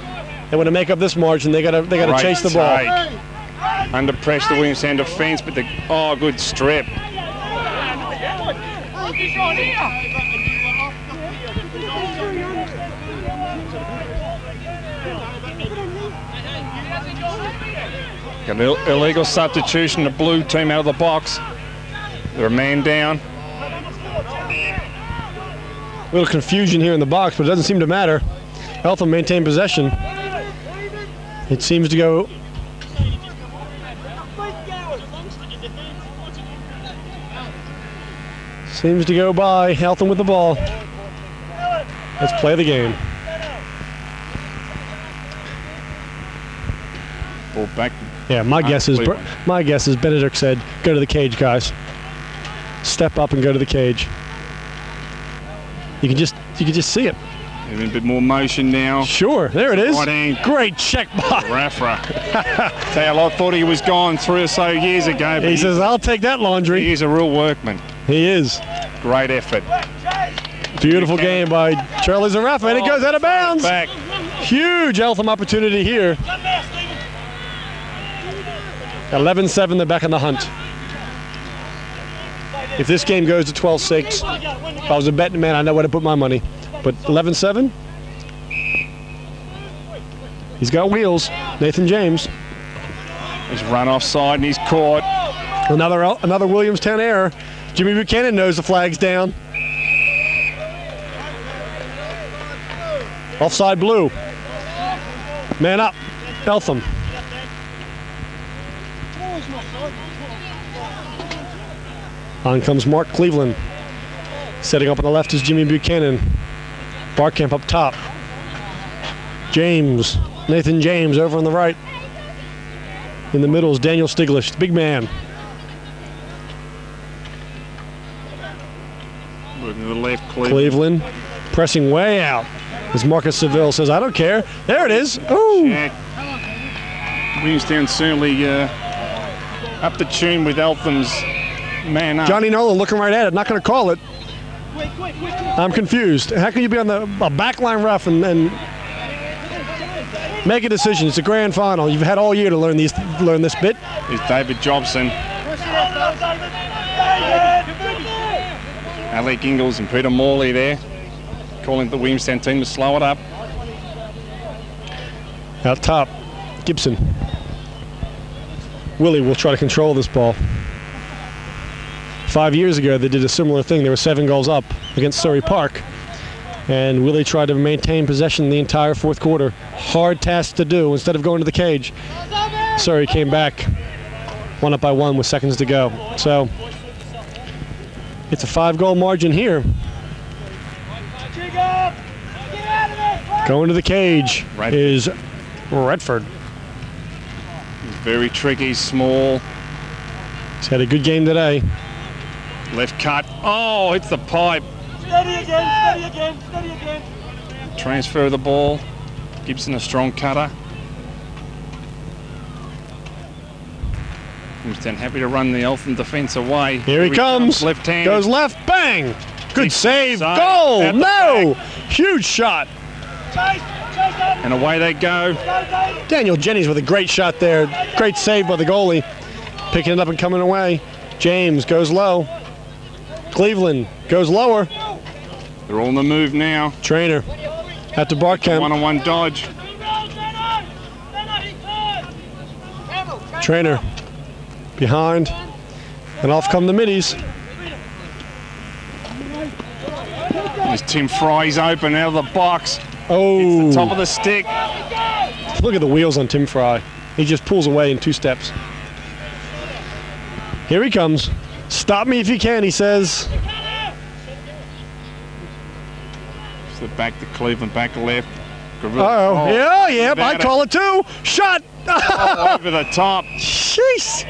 They want to make up this margin. They gotta chase the ball. Under pressure, the Williamstown defence, but good strip. Got an illegal substitution, the blue team out of the box. They're a man down. A little confusion here in the box, but it doesn't seem to matter. Eltham maintained possession. It seems to go. Seems to go by. Eltham with the ball. Let's play the game. Ball back. Yeah, my guess is Benedict said, "Go to the cage, guys. Step up and go to the cage." You can just see it. Even a bit more motion now. Sure, there it is. Right hand. Great check by Raffra. Tell you, I thought he was gone 3 or so years ago. But he says, "I'll take that laundry." He's a real workman. He is. Great effort. Beautiful game by Charlie Zarafa, and it goes out of bounds. Back. Huge Eltham opportunity here. 11-7, they're back in the hunt. If this game goes to 12-6, if I was a betting man, I know where to put my money. But 11-7, he's got wheels. Nathan James. He's run offside and he's caught. Another Williamstown error. Jimmy Buchanan knows the flag's down. Offside blue. Man up, Eltham. On comes Mark Cleveland. Setting up on the left is Jimmy Buchanan. Barkamp up top. James, Nathan James over on the right. In the middle is Daniel Stiglish, the big man. Moving to the left, Cleveland pressing way out. As Marcus Seville says, "I don't care." There it is. Ooh. Check. Williamstown certainly up the tune with Eltham's man up. Johnny Nolan looking right at it, not going to call it. I'm confused. How can you be on a backline ref and make a decision? It's a grand final. You've had all year to learn this bit. Here's David Jobson. Alec Ingalls and Peter Morley there, calling the Williamstown team to slow it up. Out top, Gibson. Willie will try to control this ball. 5 years ago, they did a similar thing. They were 7 goals up against Surrey Park. And Willie tried to maintain possession the entire fourth quarter. Hard task to do instead of going to the cage. Surrey came back 1 up by 1 with seconds to go. So it's a 5-goal margin here. Going to the cage is Redford. He's very tricky, small. He's had a good game today. Left cut. Oh, hits the pipe. Steady again, steady again, steady again. Transfer of the ball. Gibson a strong cutter. Williamstown happy to run the Eltham defence away. Here he comes. Left hand. Goes left. Bang. Good save. Save. Goal. Out the No. back. Huge shot. And away they go. Daniel Jennings with a great shot there. Great save by the goalie. Picking it up and coming away. James goes low. Cleveland goes lower. They're all on the move now. Trainer at the Barkamp. One-on-one dodge. Trainer behind. And off come the middies. There's Tim Fry's open out of the box. Oh. It's the top of the stick. Look at the wheels on Tim Fry. He just pulls away in 2 steps. Here he comes. Stop me if you can, he says. So back to Cleveland, back left. Uh-oh. Yeah, yep, I call it too. Shot. Oh, over the top. Jeez.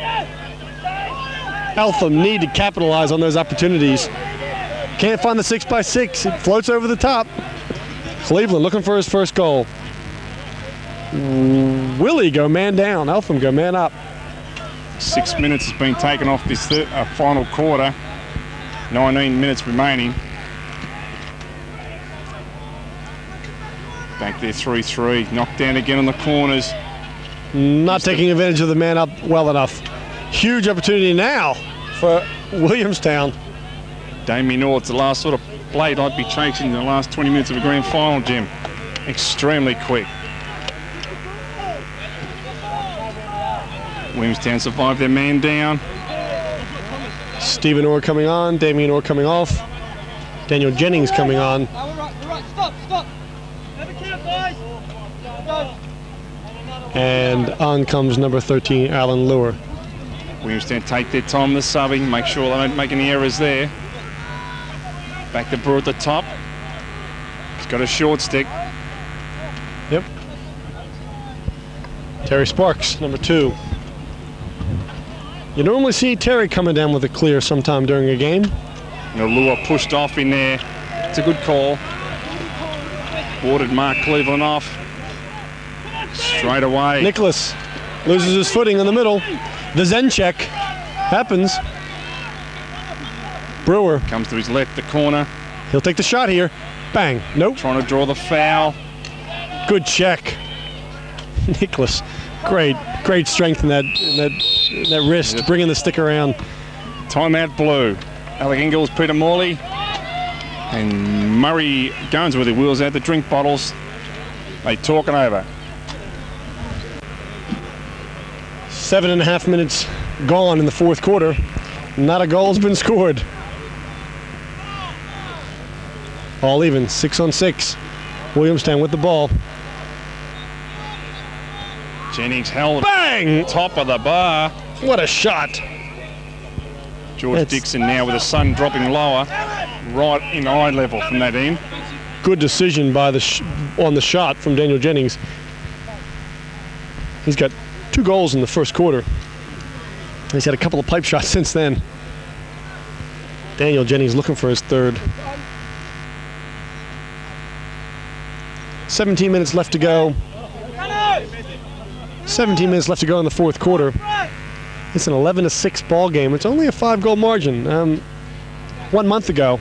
Eltham need to capitalize on those opportunities. Can't find the 6x6. It floats over the top. Cleveland looking for his first goal. Willie go man down. Eltham go man up. 6 minutes has been taken off this final quarter. 19 minutes remaining. Back there 3-3. Knocked down again on the corners. Not taking advantage of the man up well enough. Huge opportunity now for Williamstown. Damien Orr, it's the last sort of blade I'd be chasing in the last 20 minutes of a grand final, Jim. Extremely quick. Williamstown survived their man down. Stephen Orr coming on, Damien Orr coming off. Daniel Jennings coming on. We're right. Stop. Never count, guys. Go. And on comes number 13, Alan Lure. Williamstown take their time in the subbing, make sure they don't make any errors there. Back to Brewer at the top. He's got a short stick. Yep. Terry Sparks, number 2. You normally see Terry coming down with a clear sometime during a game. Lure pushed off in there. It's a good call. Warded Mark Cleveland off. Straight away. Nicholas loses his footing in the middle. The Zen check happens. Brewer Comes to his left, the corner. He'll take the shot here. Bang. Nope. Trying to draw the foul. Good check. Nicholas, great strength in that wrist, bringing the stick around. Timeout blue. Alec Ingalls, Peter Morley, and Murray Garnsworthy wheels out the drink bottles. They talking over. 7.5 minutes gone in the fourth quarter. Not a goal's been scored. All even, 6-on-6. Williamstown with the ball. Jennings held. Bang! Top of the bar. What a shot. George Dixon now with the sun dropping lower, right in eye level from that end. Good decision by on the shot from Daniel Jennings. He's got 2 goals in the first quarter. He's had a couple of pipe shots since then. Daniel Jennings looking for his third. 17 minutes left to go. 17 minutes left to go in the fourth quarter. It's an 11-6 ball game. It's only a 5-goal margin. 1 month ago,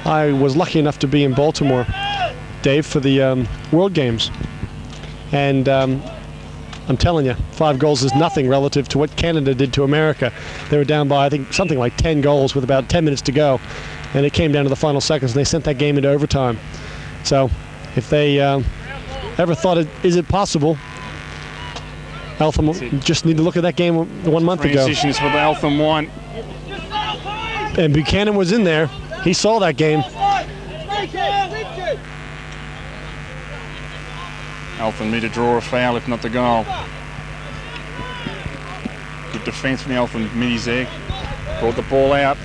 I was lucky enough to be in Baltimore, Dave, for the World Games. And I'm telling you, 5 goals is nothing relative to what Canada did to America. They were down by, I think, something like 10 goals with about 10 minutes to go. And it came down to the final seconds, and they sent that game into overtime. So if they ever thought, is it possible, Eltham just need to look at that game 1 month ago. Transitions for the Eltham one. And Buchanan was in there. He saw that game. Eltham need to draw a foul, if not the goal. Good defence from the Eltham minis there. Brought the ball out.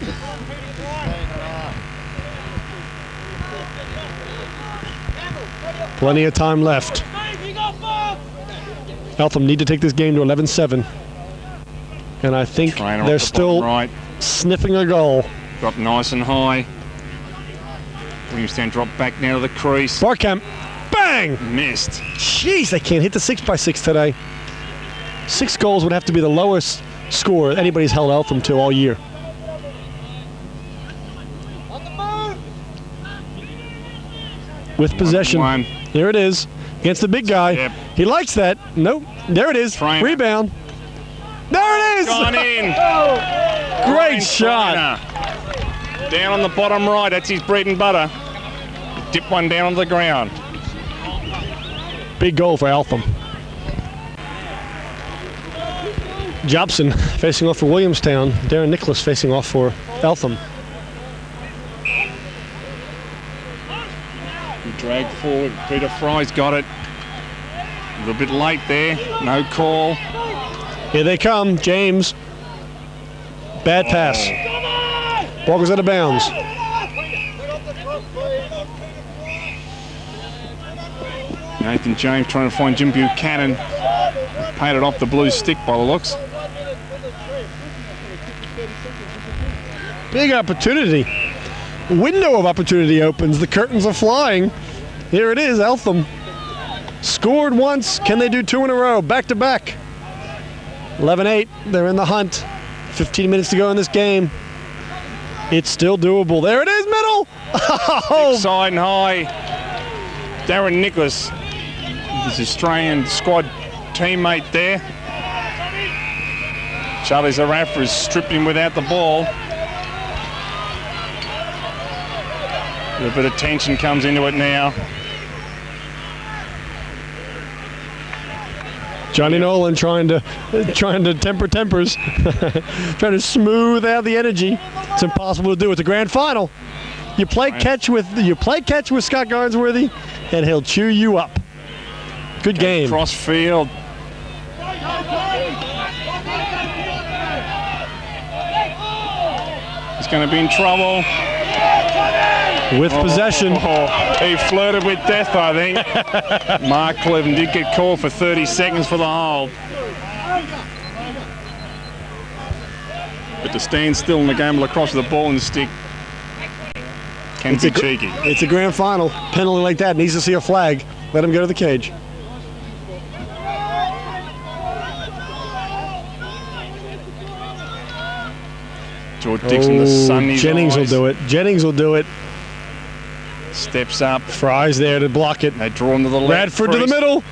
Plenty of time left. Eltham need to take this game to 11-7. And I think they're still sniffing a goal. Dropped nice and high. Williamstown dropped back now to the crease. Barkamp, bang! Missed. Jeez, they can't hit the 6x6 today. 6 goals would have to be the lowest score anybody's held Eltham to all year. With possession. Here it is. Against the big guy. Yep. He likes that. Nope. There it is. Trainer. Rebound. There it is. Gone in. Great shot. Trainer. Down on the bottom right. That's his bread and butter. Dip one down on the ground. Big goal for Eltham. Jobson facing off for Williamstown. Darren Nicholas facing off for Eltham. Drag forward. Peter Fry's got it. A little bit late there. No call. Here they come. James. Bad pass. Ball goes out of bounds. Nathan James trying to find Jim Buchanan. Paid it off the blue stick by the looks. Big opportunity. Window of opportunity opens. The curtains are flying. Here it is, Eltham. Scored once. Can they do 2 in a row? Back to back. 11-8. They're in the hunt. 15 minutes to go in this game. It's still doable. There it is, middle. Big side and high. Darren Nicholas, his Australian squad teammate there. Charlie Zarafra is stripped him without the ball. A bit of tension comes into it now. Johnny Nolan trying to temper tempers, trying to smooth out the energy. It's impossible to do. It's a grand final. You play catch with Scott Garnsworthy, and he'll chew you up. Good game. Cross field. He's going to be in trouble. With possession. He flirted with death, I think. Mark Cleveland did get called for 30 seconds for the hold. But to stand still in the game of lacrosse with the ball and the stick can be cheeky. It's a grand final. Penalty like that needs to see a flag. Let him go to the cage. George Dixon, the sun in his Jennings eyes. will do it. Jennings will do it. Steps up. Fry's there to block it. They draw him to the left. Radford to the middle.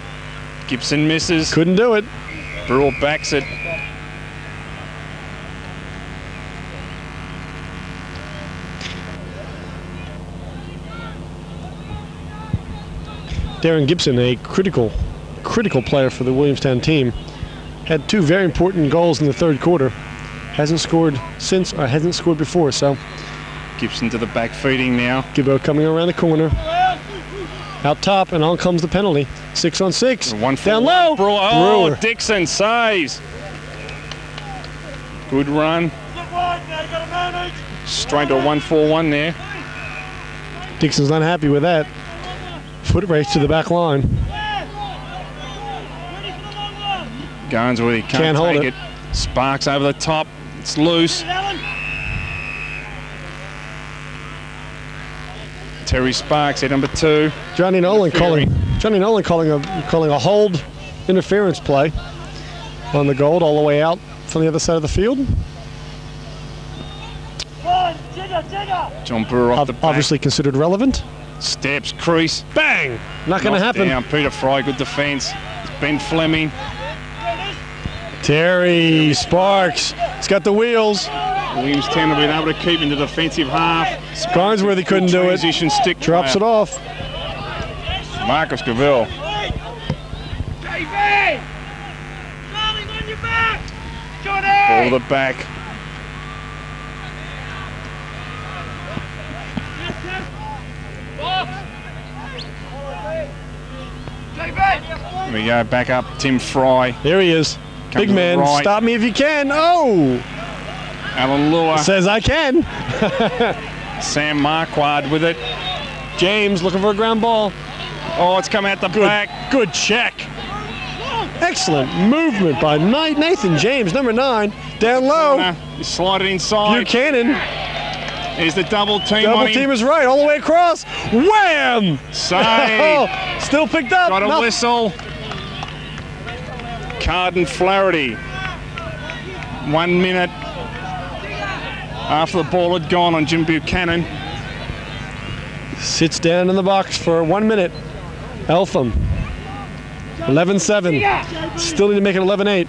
Gibson misses. Couldn't do it. Brewer backs it. Darren Gibson, a critical player for the Williamstown team, had two very important goals in the third quarter. Hasn't scored since, or hasn't scored before, so. Gibson to the back feeding now. Gibbo coming around the corner. Out top, and on comes the penalty. 6 on 6. Down low. Brewer. Oh, Brewer. Dixon saves. Good run. Straight to a 1-4-1 there. Dixon's not happy with that. Foot race to the back line. Garnsworthy can't hold take it. it. Sparks over the top. It's loose. Terry Sparks at number 2. Johnny Nolan calling a hold interference play on the goal all the way out from the other side of the field. John Brewer off the back. Obviously considered relevant. Steps, crease. Bang! Not going to happen. Down. Peter Fry, good defence. It's Ben Fleming. Terry Sparks. He's got the wheels. Williamstown will be able to keep in the defensive half. Garnsworthy couldn't do it. Transition stick. Drops it off. Marcus Gaville. Ball to the back. Here we go, back up, Tim Fry. There he is. Comes Big to the man, right. stop me if you can. Oh! Alan Lua. Says I can. Sam Marquardt with it. James looking for a ground ball. Oh, it's come out the back. Good check. Excellent movement by Nathan James, number 9. Down low. You slide it inside. Buchanan. Here's the double team Double on him. team is right, all the way across. Wham! Save. Still picked up. Got a whistle. Carden Flaherty. 1 minute after the ball had gone on Jim Buchanan. Sits down in the box for 1 minute. Eltham. 11-7. Still need to make it 11-8.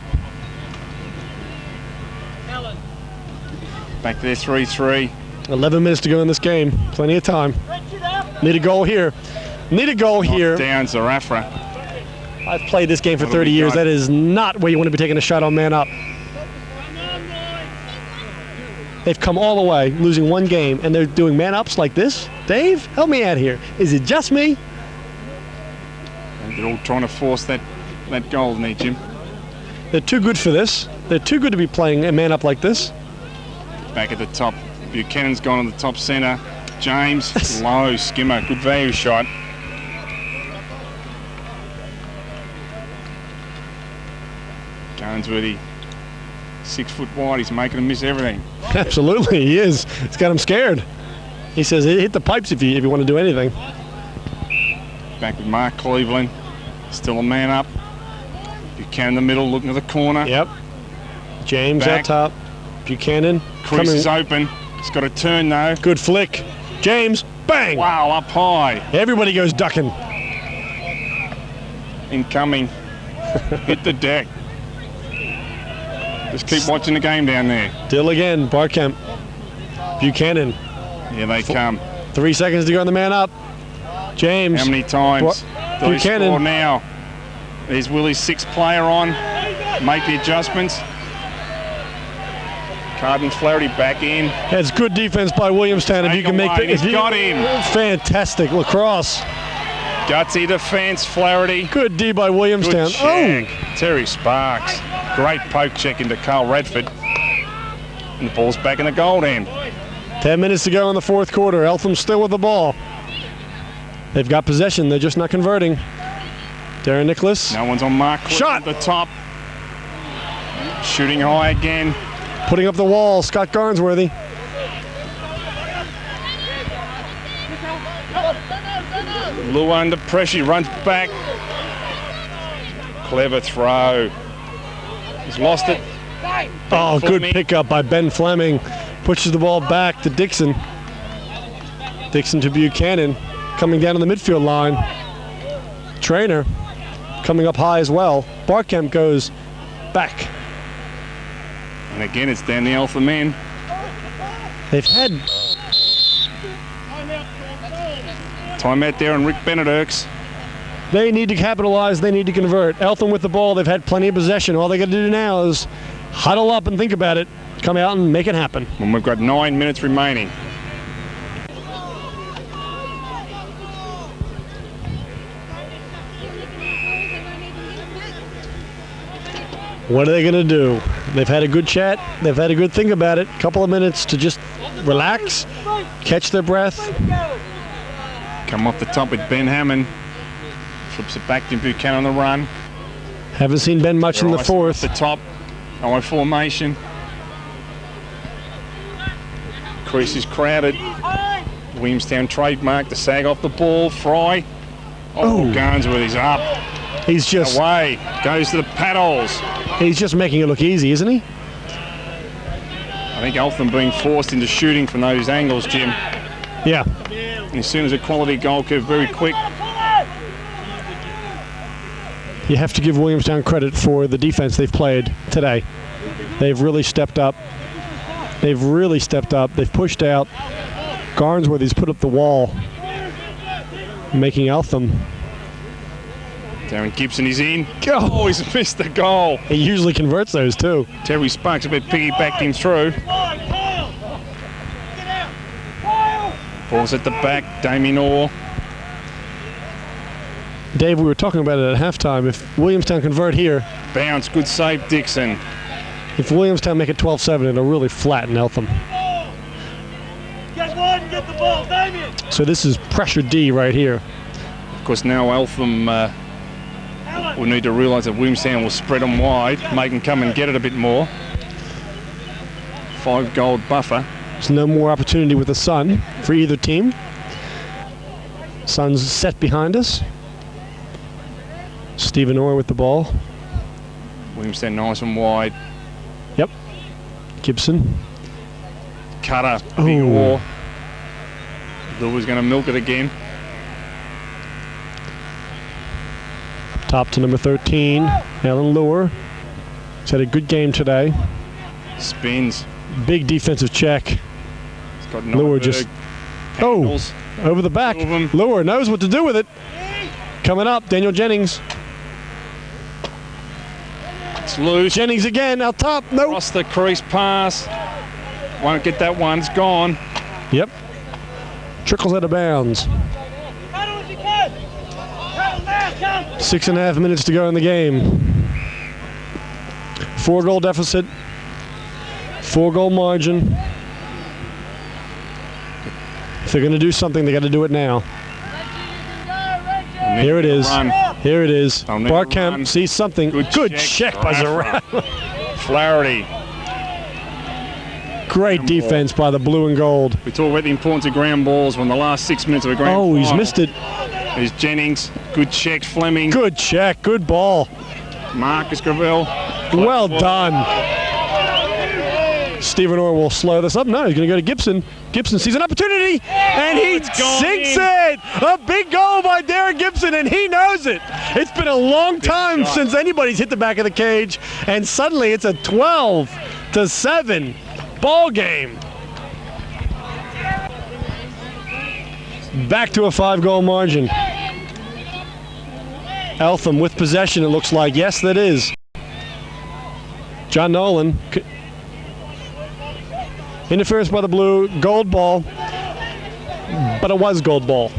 Back there, 3-3. 11 minutes to go in this game. Plenty of time. Need a goal here. Need a goal here. Down Zarafra. I've played this game for What have 30 we years. got? That is not where you want to be taking a shot on man up. They've come all the way, losing one game, and they're doing man ups like this. Dave, help me out here. Is it just me? And they're all trying to force that goal, isn't they, Jim? They're too good for this. They're too good to be playing a man up like this. Back at the top. Buchanan's gone on the top centre. James, low skimmer, good value shot. Garnsworthy, 6 foot wide, he's making them miss everything. Absolutely, he is. It's got him scared. He says, hit the pipes if you want to do anything. Back with Mark Cleveland, still a man up. Buchanan in the middle, looking to the corner. Yep. James Back. out top. Buchanan Crease is open. It's got a turn though. Good flick. James, bang! Wow, up high. Everybody goes ducking. Incoming. Hit the deck. Just keep watching the game down there. Still again, Barkamp. Buchanan. Here they come. 3 seconds to go on the man up. James. How many times do they Buchanan. score now? There's Willie's sixth player on. Make the adjustments. Carden Flaherty back in. That's good defense by Williamstown. If you can make the, He's got him. Fantastic lacrosse. Gutsy defense, Flaherty. Good D by Williamstown. Good check. Terry Sparks. Great poke check into Carl Radford. And the ball's back in the goal end. 10 minutes to go in the fourth quarter. Eltham still with the ball. They've got possession. They're just not converting. Darren Nicholas. No one's on mark. Shot. At the top. Shooting high again. Putting up the wall. Scott Garnsworthy. Lua under pressure. He runs back. Clever throw. He's lost it. Oh, good pickup by Ben Fleming. Pushes the ball back to Dixon. Dixon to Buchanan. Coming down to the midfield line. Trainer coming up high as well. Barkamp goes back. And again, it's down the Eltham end. They've had Timeout there on Rick Benedikts. They need to capitalize. They need to convert. Eltham with the ball. They've had plenty of possession. All they got to do now is huddle up and think about it. Come out and make it happen. And we've got 9 minutes remaining. What are they going to do? They've had a good chat. They've had a good think about it. Couple of minutes to just relax, catch their breath. Come off the top with Ben Hammond. Flips it back to Buchanan on the run. Haven't seen Ben much in the fourth. The top, I formation. Crease is crowded. Williamstown trademark, the sag off the ball. Fry. Oh, Garnsworthy's up. He's just away. Goes to the paddles. He's just making it look easy, isn't he? I think Eltham being forced into shooting from those angles, Jim. Yeah. And as soon as a quality goal curve, very quick. You have to give Williamstown credit for the defense they've played today. They've really stepped up. They've really stepped up. They've pushed out. Garnsworthy's put up the wall, making Eltham. Darren Gibson is in. Oh, he's missed the goal. He usually converts those too. Terry Sparks a bit piggybacked him through. Ball's at the back. Damien Orr. Dave, we were talking about it at halftime. If Williamstown convert here, bounce, good save, Dixon. If Williamstown make it 12-7, it'll really flatten Eltham. Get one, get the ball, Damien. So this is pressure D right here. Of course, now Eltham will need to realise that Williamstown will spread them wide, make them come and get it a bit more. 5-goal buffer. There's no more opportunity with the sun for either team. Sun's set behind us. Stephen Orr with the ball. Williamstown nice and wide. Yep. Gibson. Cutter. Big Orr. Lua's going to milk it again. Top to number 13, Alan Luer. He's had a good game today. Spins. Big defensive check. He's got Luer just handles. Over the back. Luer knows what to do with it. Coming up, Daniel Jennings. It's loose. Jennings again, out top. No. Across the crease pass. Won't get that one. It's gone. Yep. Trickles out of bounds. 6.5 minutes to go in the game. 4-goal deficit. 4-goal margin. If they're going to do something, they got to do it now. Here it is. Here it is. Barkamp sees something. Good check by Zarat. Flaherty. Great defense by the blue and gold. We talk about the importance of ground balls when the last 6 minutes of a grand final. He's missed it. There's Jennings. Good check, Fleming. Good check. Good ball. Marcus Gravel. Well done. Stephen Orr will slow this up. No, he's going to go to Gibson. Gibson sees an opportunity, and he sinks it. A big goal by Darren Gibson, and he knows it. It's been a long time since anybody's hit the back of the cage, and suddenly it's a 12-7 ball game. Back to a 5-goal margin. Eltham with possession, it looks like. Yes, that is. John Nolan. Interference by the blue. Gold ball. But it was gold ball.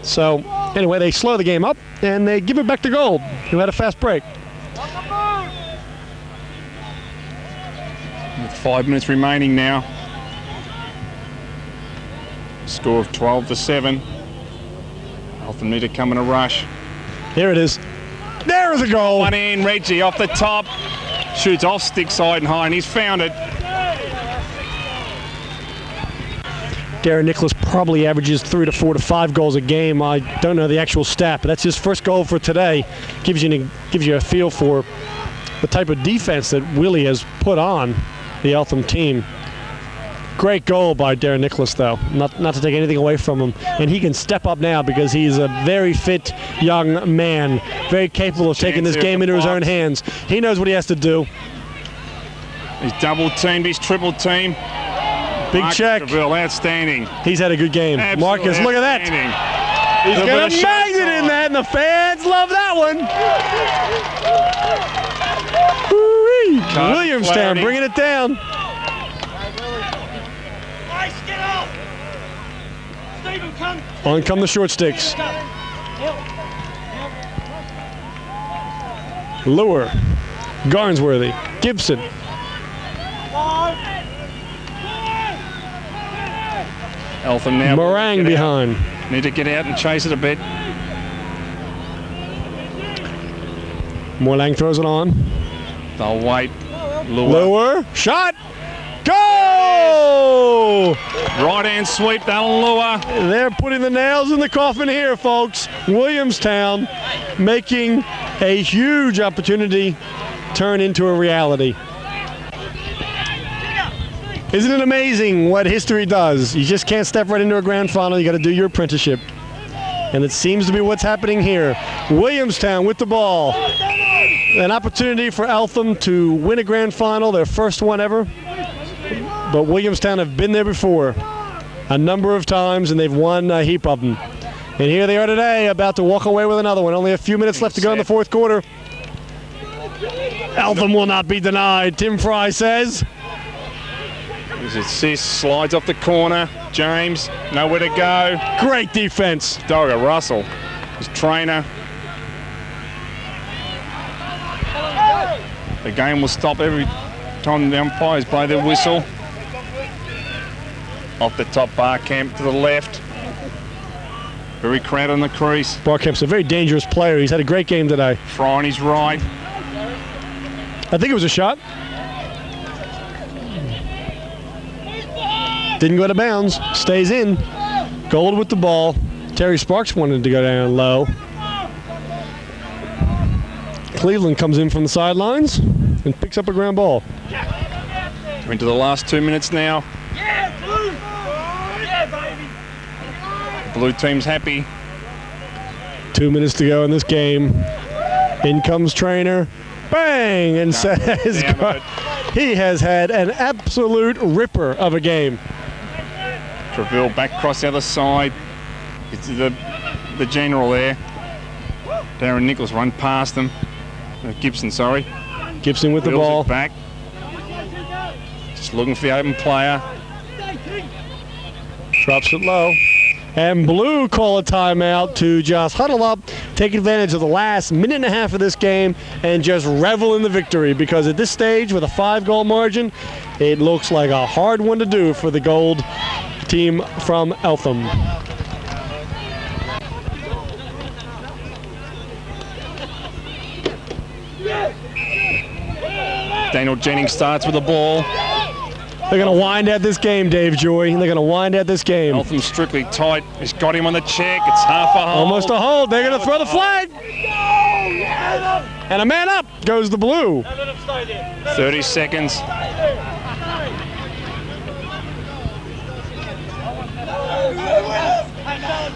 So, anyway, they slow the game up, and they give it back to Gold, who had a fast break. With 5 minutes remaining now. Score of 12-7. Eltham need to come in a rush. Here it is. There is a goal. One in, Reggie off the top. Shoots off stick side and high, and he's found it. Darren Nicholas probably averages 3 to 4 to 5 goals a game. I don't know the actual stat, but that's his first goal for today. Gives you a feel for the type of defense that Willie has put on the Eltham team. Great goal by Darren Nicholas, though. Not to take anything away from him. And he can step up now because he's a very fit young man, very capable of taking this game into his own hands. He knows what he has to do. He's double-teamed, he's triple-teamed. Big check. Outstanding. He's had a good game. Marcus, look at that. He's got a magnet in that, and the fans love that one. Williamstown bringing it down. On come the short sticks. Lure. Garnsworthy. Gibson. Eltham now. Meringue behind. Need to get out and chase it a bit. Morlang throws it on. They'll wait. Lure. Shot. Go! Right hand sweep, that'll lure. They're putting the nails in the coffin here, folks. Williamstown making a huge opportunity turn into a reality. Isn't it amazing what history does? You just can't step right into a grand final. You got to do your apprenticeship. And it seems to be what's happening here. Williamstown with the ball. An opportunity for Eltham to win a grand final, their first one ever. But Williamstown have been there before a number of times, and they've won a heap of them. And here they are today, about to walk away with another one. Only a few minutes left to go in the fourth quarter. Eltham will not be denied, Tim Fry says. His assist slides off the corner. James, nowhere to go. Great defense. Dogger Russell, his trainer. The game will stop every time the umpires blow their whistle. Off the top, Barcamp to the left. Very crowded on the crease. Barcamp's a very dangerous player. He's had a great game today. Fry on his right. I think it was a shot. Didn't go to bounds. Stays in. Gold with the ball. Terry Sparks wanted to go down low. Cleveland comes in from the sidelines and picks up a ground ball. We're into the last 2 minutes now. Blue team's happy. 2 minutes to go in this game. In comes Trainer. Bang! And says he has had an absolute ripper of a game. Treville back across the other side. It's the general there. Darren Nicholas run past them. Gibson, sorry. Gibson with the ball. Back. Just looking for the open player. Drops it low. And Blue call a timeout to just huddle up, take advantage of the last minute and a half of this game, and just revel in the victory, because at this stage, with a 5-goal margin, it looks like a hard one to do for the Gold team from Eltham. Daniel Jennings starts with the ball. They're going to wind at this game, Dave Joy. They're going to wind at this game. Eltham strictly tight. He's got him on the check. It's half a hold. Almost a hold. They're going to throw the flag. And a man up goes the Blue. 30 seconds.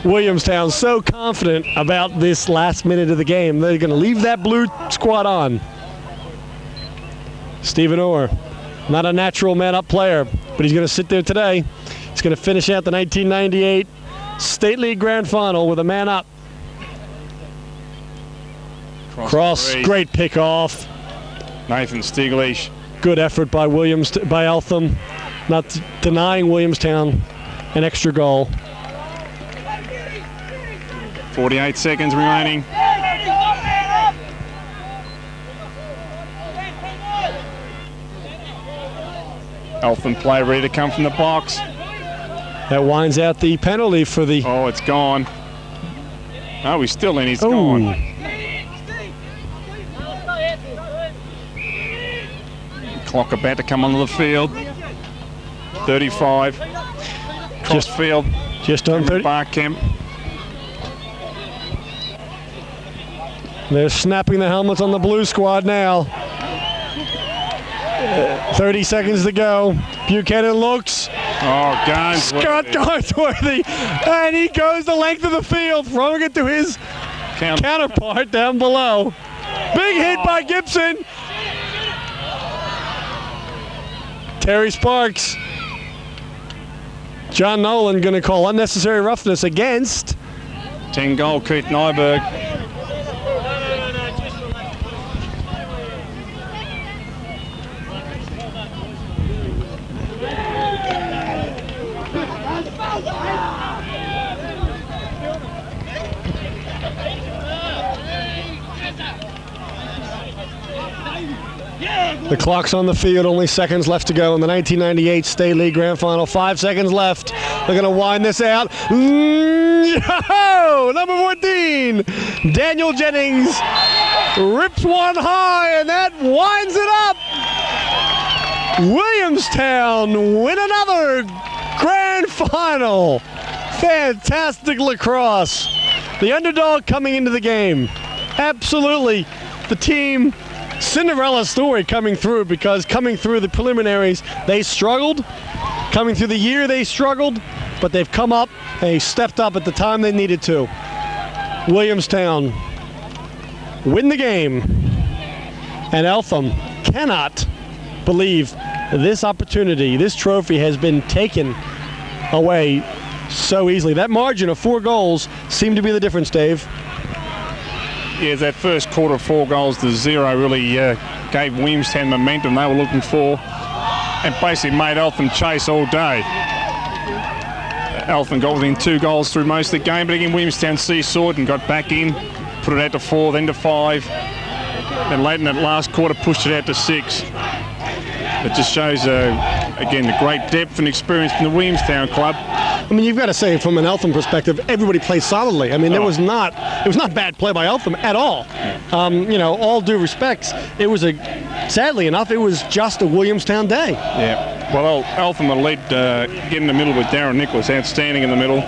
Williamstown so confident about this last minute of the game. They're going to leave that blue squad on. Stephen Orr, not a natural man-up player, but he's going to sit there today. He's going to finish out the 1998 State League Grand Final with a man-up. Cross, great pick-off. Nathan Stiglish. Good effort by Eltham, not denying Williamstown an extra goal. 48 seconds remaining. Eltham play ready to come from the box. That winds out the penalty for the... Oh, it's gone. Oh, he's still in. He's gone. Clock about to come onto the field. 35. Cross field. Just on 30. Barkemp. They're snapping the helmets on the blue squad now. 30 seconds to go. Buchanan looks. Oh, Garnsworthy. Scott Garnsworthy. And he goes the length of the field, throwing it to his counterpart down below. Big hit by Gibson. Terry Sparks. John Nolan going to call unnecessary roughness against 10-goal Keith Nyberg. The clock's on the field, only seconds left to go in the 1998 State League Grand Final. 5 seconds left. They're going to wind this out. Number 14, Daniel Jennings rips one high, and that winds it up. Williamstown win another Grand Final. Fantastic lacrosse. The underdog coming into the game. Absolutely the team Cinderella story coming through, because coming through the preliminaries they struggled, coming through the year they struggled, but they've come up, they stepped up at the time they needed to. Williamstown win the game, and Eltham cannot believe this opportunity, this trophy has been taken away so easily. That margin of 4 goals seemed to be the difference, Dave. Yeah, that first quarter, 4 goals to 0 really gave Williamstown momentum they were looking for, and basically made Eltham chase all day. Eltham got within 2 goals through most of the game, but again Williamstown seesawed and got back in, put it out to 4, then to 5, then late in that last quarter pushed it out to 6. It just shows again the great depth and experience from the Williamstown club. I mean, you've got to say, from an Eltham perspective, everybody played solidly. I mean, it was not bad play by Eltham at all. You know, all due respects, it was sadly enough, it was just a Williamstown day. Yeah. Well, Eltham will lead, get in the middle with Darren Nicholas, outstanding in the middle.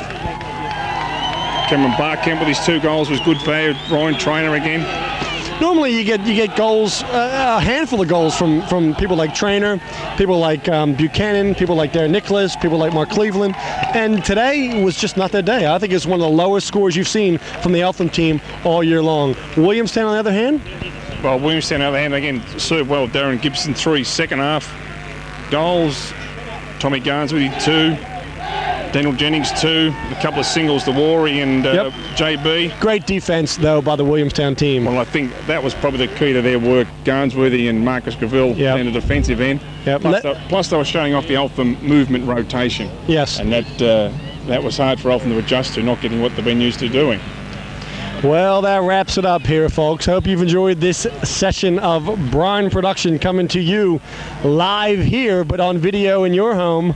Cameron Barkemp with his 2 goals was good value. Ryan Trainer again. Normally you get goals, a handful of goals from people like Trainer, people like Buchanan, people like Darren Nicholas, people like Mark Cleveland, and today was just not their day. I think it's one of the lowest scores you've seen from the Eltham team all year long. Williamstown, on the other hand? Well, Williamstown, on the other hand, again, served well. Darren Gibson, 3 second half goals. Tommy Garnsworthy, 2. Daniel Jennings, 2. A couple of singles to Warry and JB. Great defense, though, by the Williamstown team. Well, I think that was probably the key to their work. Garnsworthy and Marcus Graville in the defensive end. Yep. Plus, they were showing off the Eltham movement rotation. Yes. And that was hard for Eltham to adjust to, not getting what they've been used to doing. Well, that wraps it up here, folks. Hope you've enjoyed this session of Brine Production coming to you live here, but on video in your home.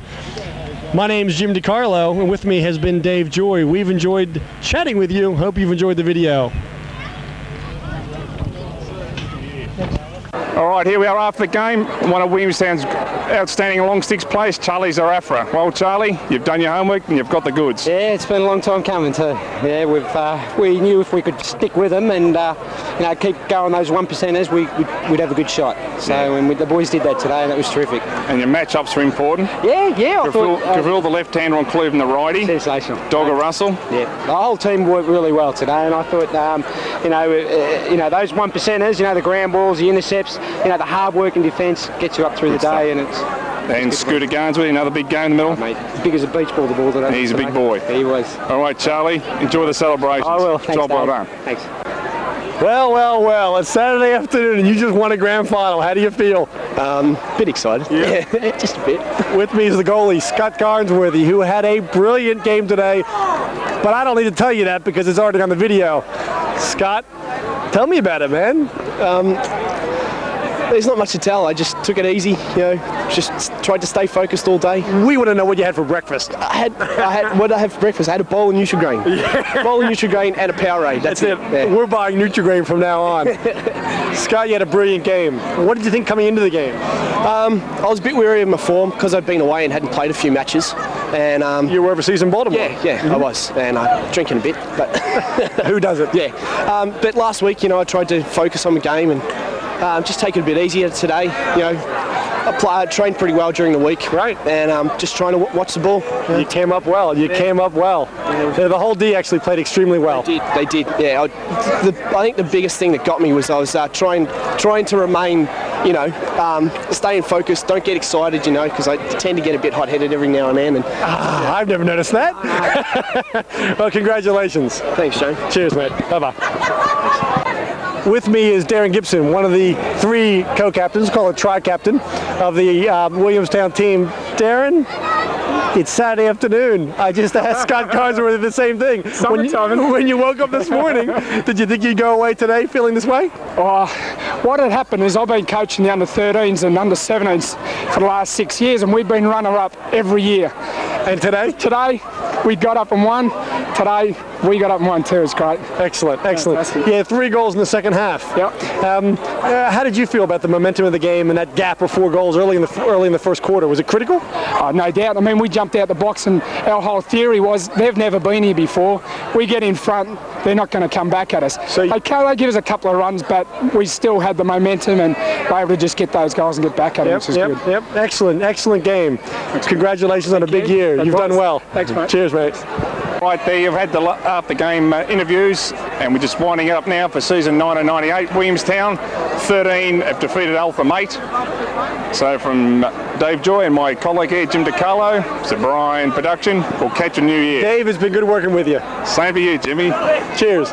My name's Jim DiCarlo, and with me has been Dave Joy. We've enjoyed chatting with you. Hope you've enjoyed the video. All right, here we are after the game. One of Williamstown's outstanding long sticks place, Charlie Zarafra. Well, Charlie, you've done your homework and you've got the goods. Yeah, it's been a long time coming too. Yeah, we knew if we could stick with them and you know, keep going those 1%ers, we'd have a good shot. So and the boys did that today, and that was terrific. And your matchups are important. Yeah. I thought Gavril, the left-hander, on Cleveland, the righty. Sensational. Dogger Russell. Yeah, the whole team worked really well today, and I thought, you know, those 1%ers, you know, the ground balls, the intercepts, you know, the hard work in defence gets you up through the day, and it's. And Scooter Garnsworthy, another big game in the middle. Mate, as big as a beach ball, the ball today. He's a big boy. He was. All right, Charlie, enjoy the celebrations. I will. Thanks, Job well Dave. done. Thanks. Well, it's Saturday afternoon and you just won a grand final. How do you feel? Bit excited. Yeah. Just a bit. With me is the goalie, Scott Garnsworthy, who had a brilliant game today. But I don't need to tell you that because it's already on the video. Scott, tell me about it, man. There's not much to tell. I just took it easy, you know, just tried to stay focused all day. We want to know what you had for breakfast. I had what did I have for breakfast? I had a bowl of Nutrigrain. Yeah. Bowl of Nutrigrain and a Powerade. That's it. Yeah. We're buying Nutrigrain from now on. Scott, you had a brilliant game. What did you think coming into the game? I was a bit weary of my form because I'd been away and hadn't played a few matches. And you were overseas in Baltimore. Yeah, I was, and drinking a bit, but who doesn't? Yeah, but last week, you know, I tried to focus on the game and just take it a bit easier today. You know, I trained pretty well during the week, right? And just trying to watch the ball. You came up well. Came up well. Yeah, the whole D actually played extremely well. They did. Yeah, I think the biggest thing that got me was I was trying to remain, you know, staying focused. Don't get excited, you know, because I tend to get a bit hot-headed every now and then. And I've never noticed that. Well, congratulations. Thanks, Shane. Cheers, mate. Bye-bye. With me is Darren Gibson, one of the 3 co-captains, called a tri-captain of the Williamstown team. Darren, it's Saturday afternoon. I just asked Scott Garnsworthy the same thing. When you woke up this morning, did you think you'd go away today feeling this way? What had happened is I've been coaching the under-13s and under-17s for the last 6 years, and we've been runner-up every year. And today? Today, we got up and won. Today, we got up and won too. It's great. Excellent. Yeah, 3 goals in the second half. Yep. How did you feel about the momentum of the game and that gap of 4 goals early in the first quarter? Was it critical? No doubt. I mean, we jumped out the box, and our whole theory was they've never been here before. We get in front, they're not going to come back at us. So they give us a couple of runs, but we still had the momentum and were able to just get those goals and get back at them, which is good. Yep. Excellent game. Congratulations on a big year. You've done well. Thanks, mate. Cheers, mate. Right there, you've had the after-game interviews, and we're just winding it up now for season 1998. Williamstown 13 have defeated Eltham 8. So from Dave Joy and my colleague here, Jim DiCarlo, it's a Brian production. We'll catch you New Year. Dave, it's been good working with you. Same for you, Jimmy. Cheers.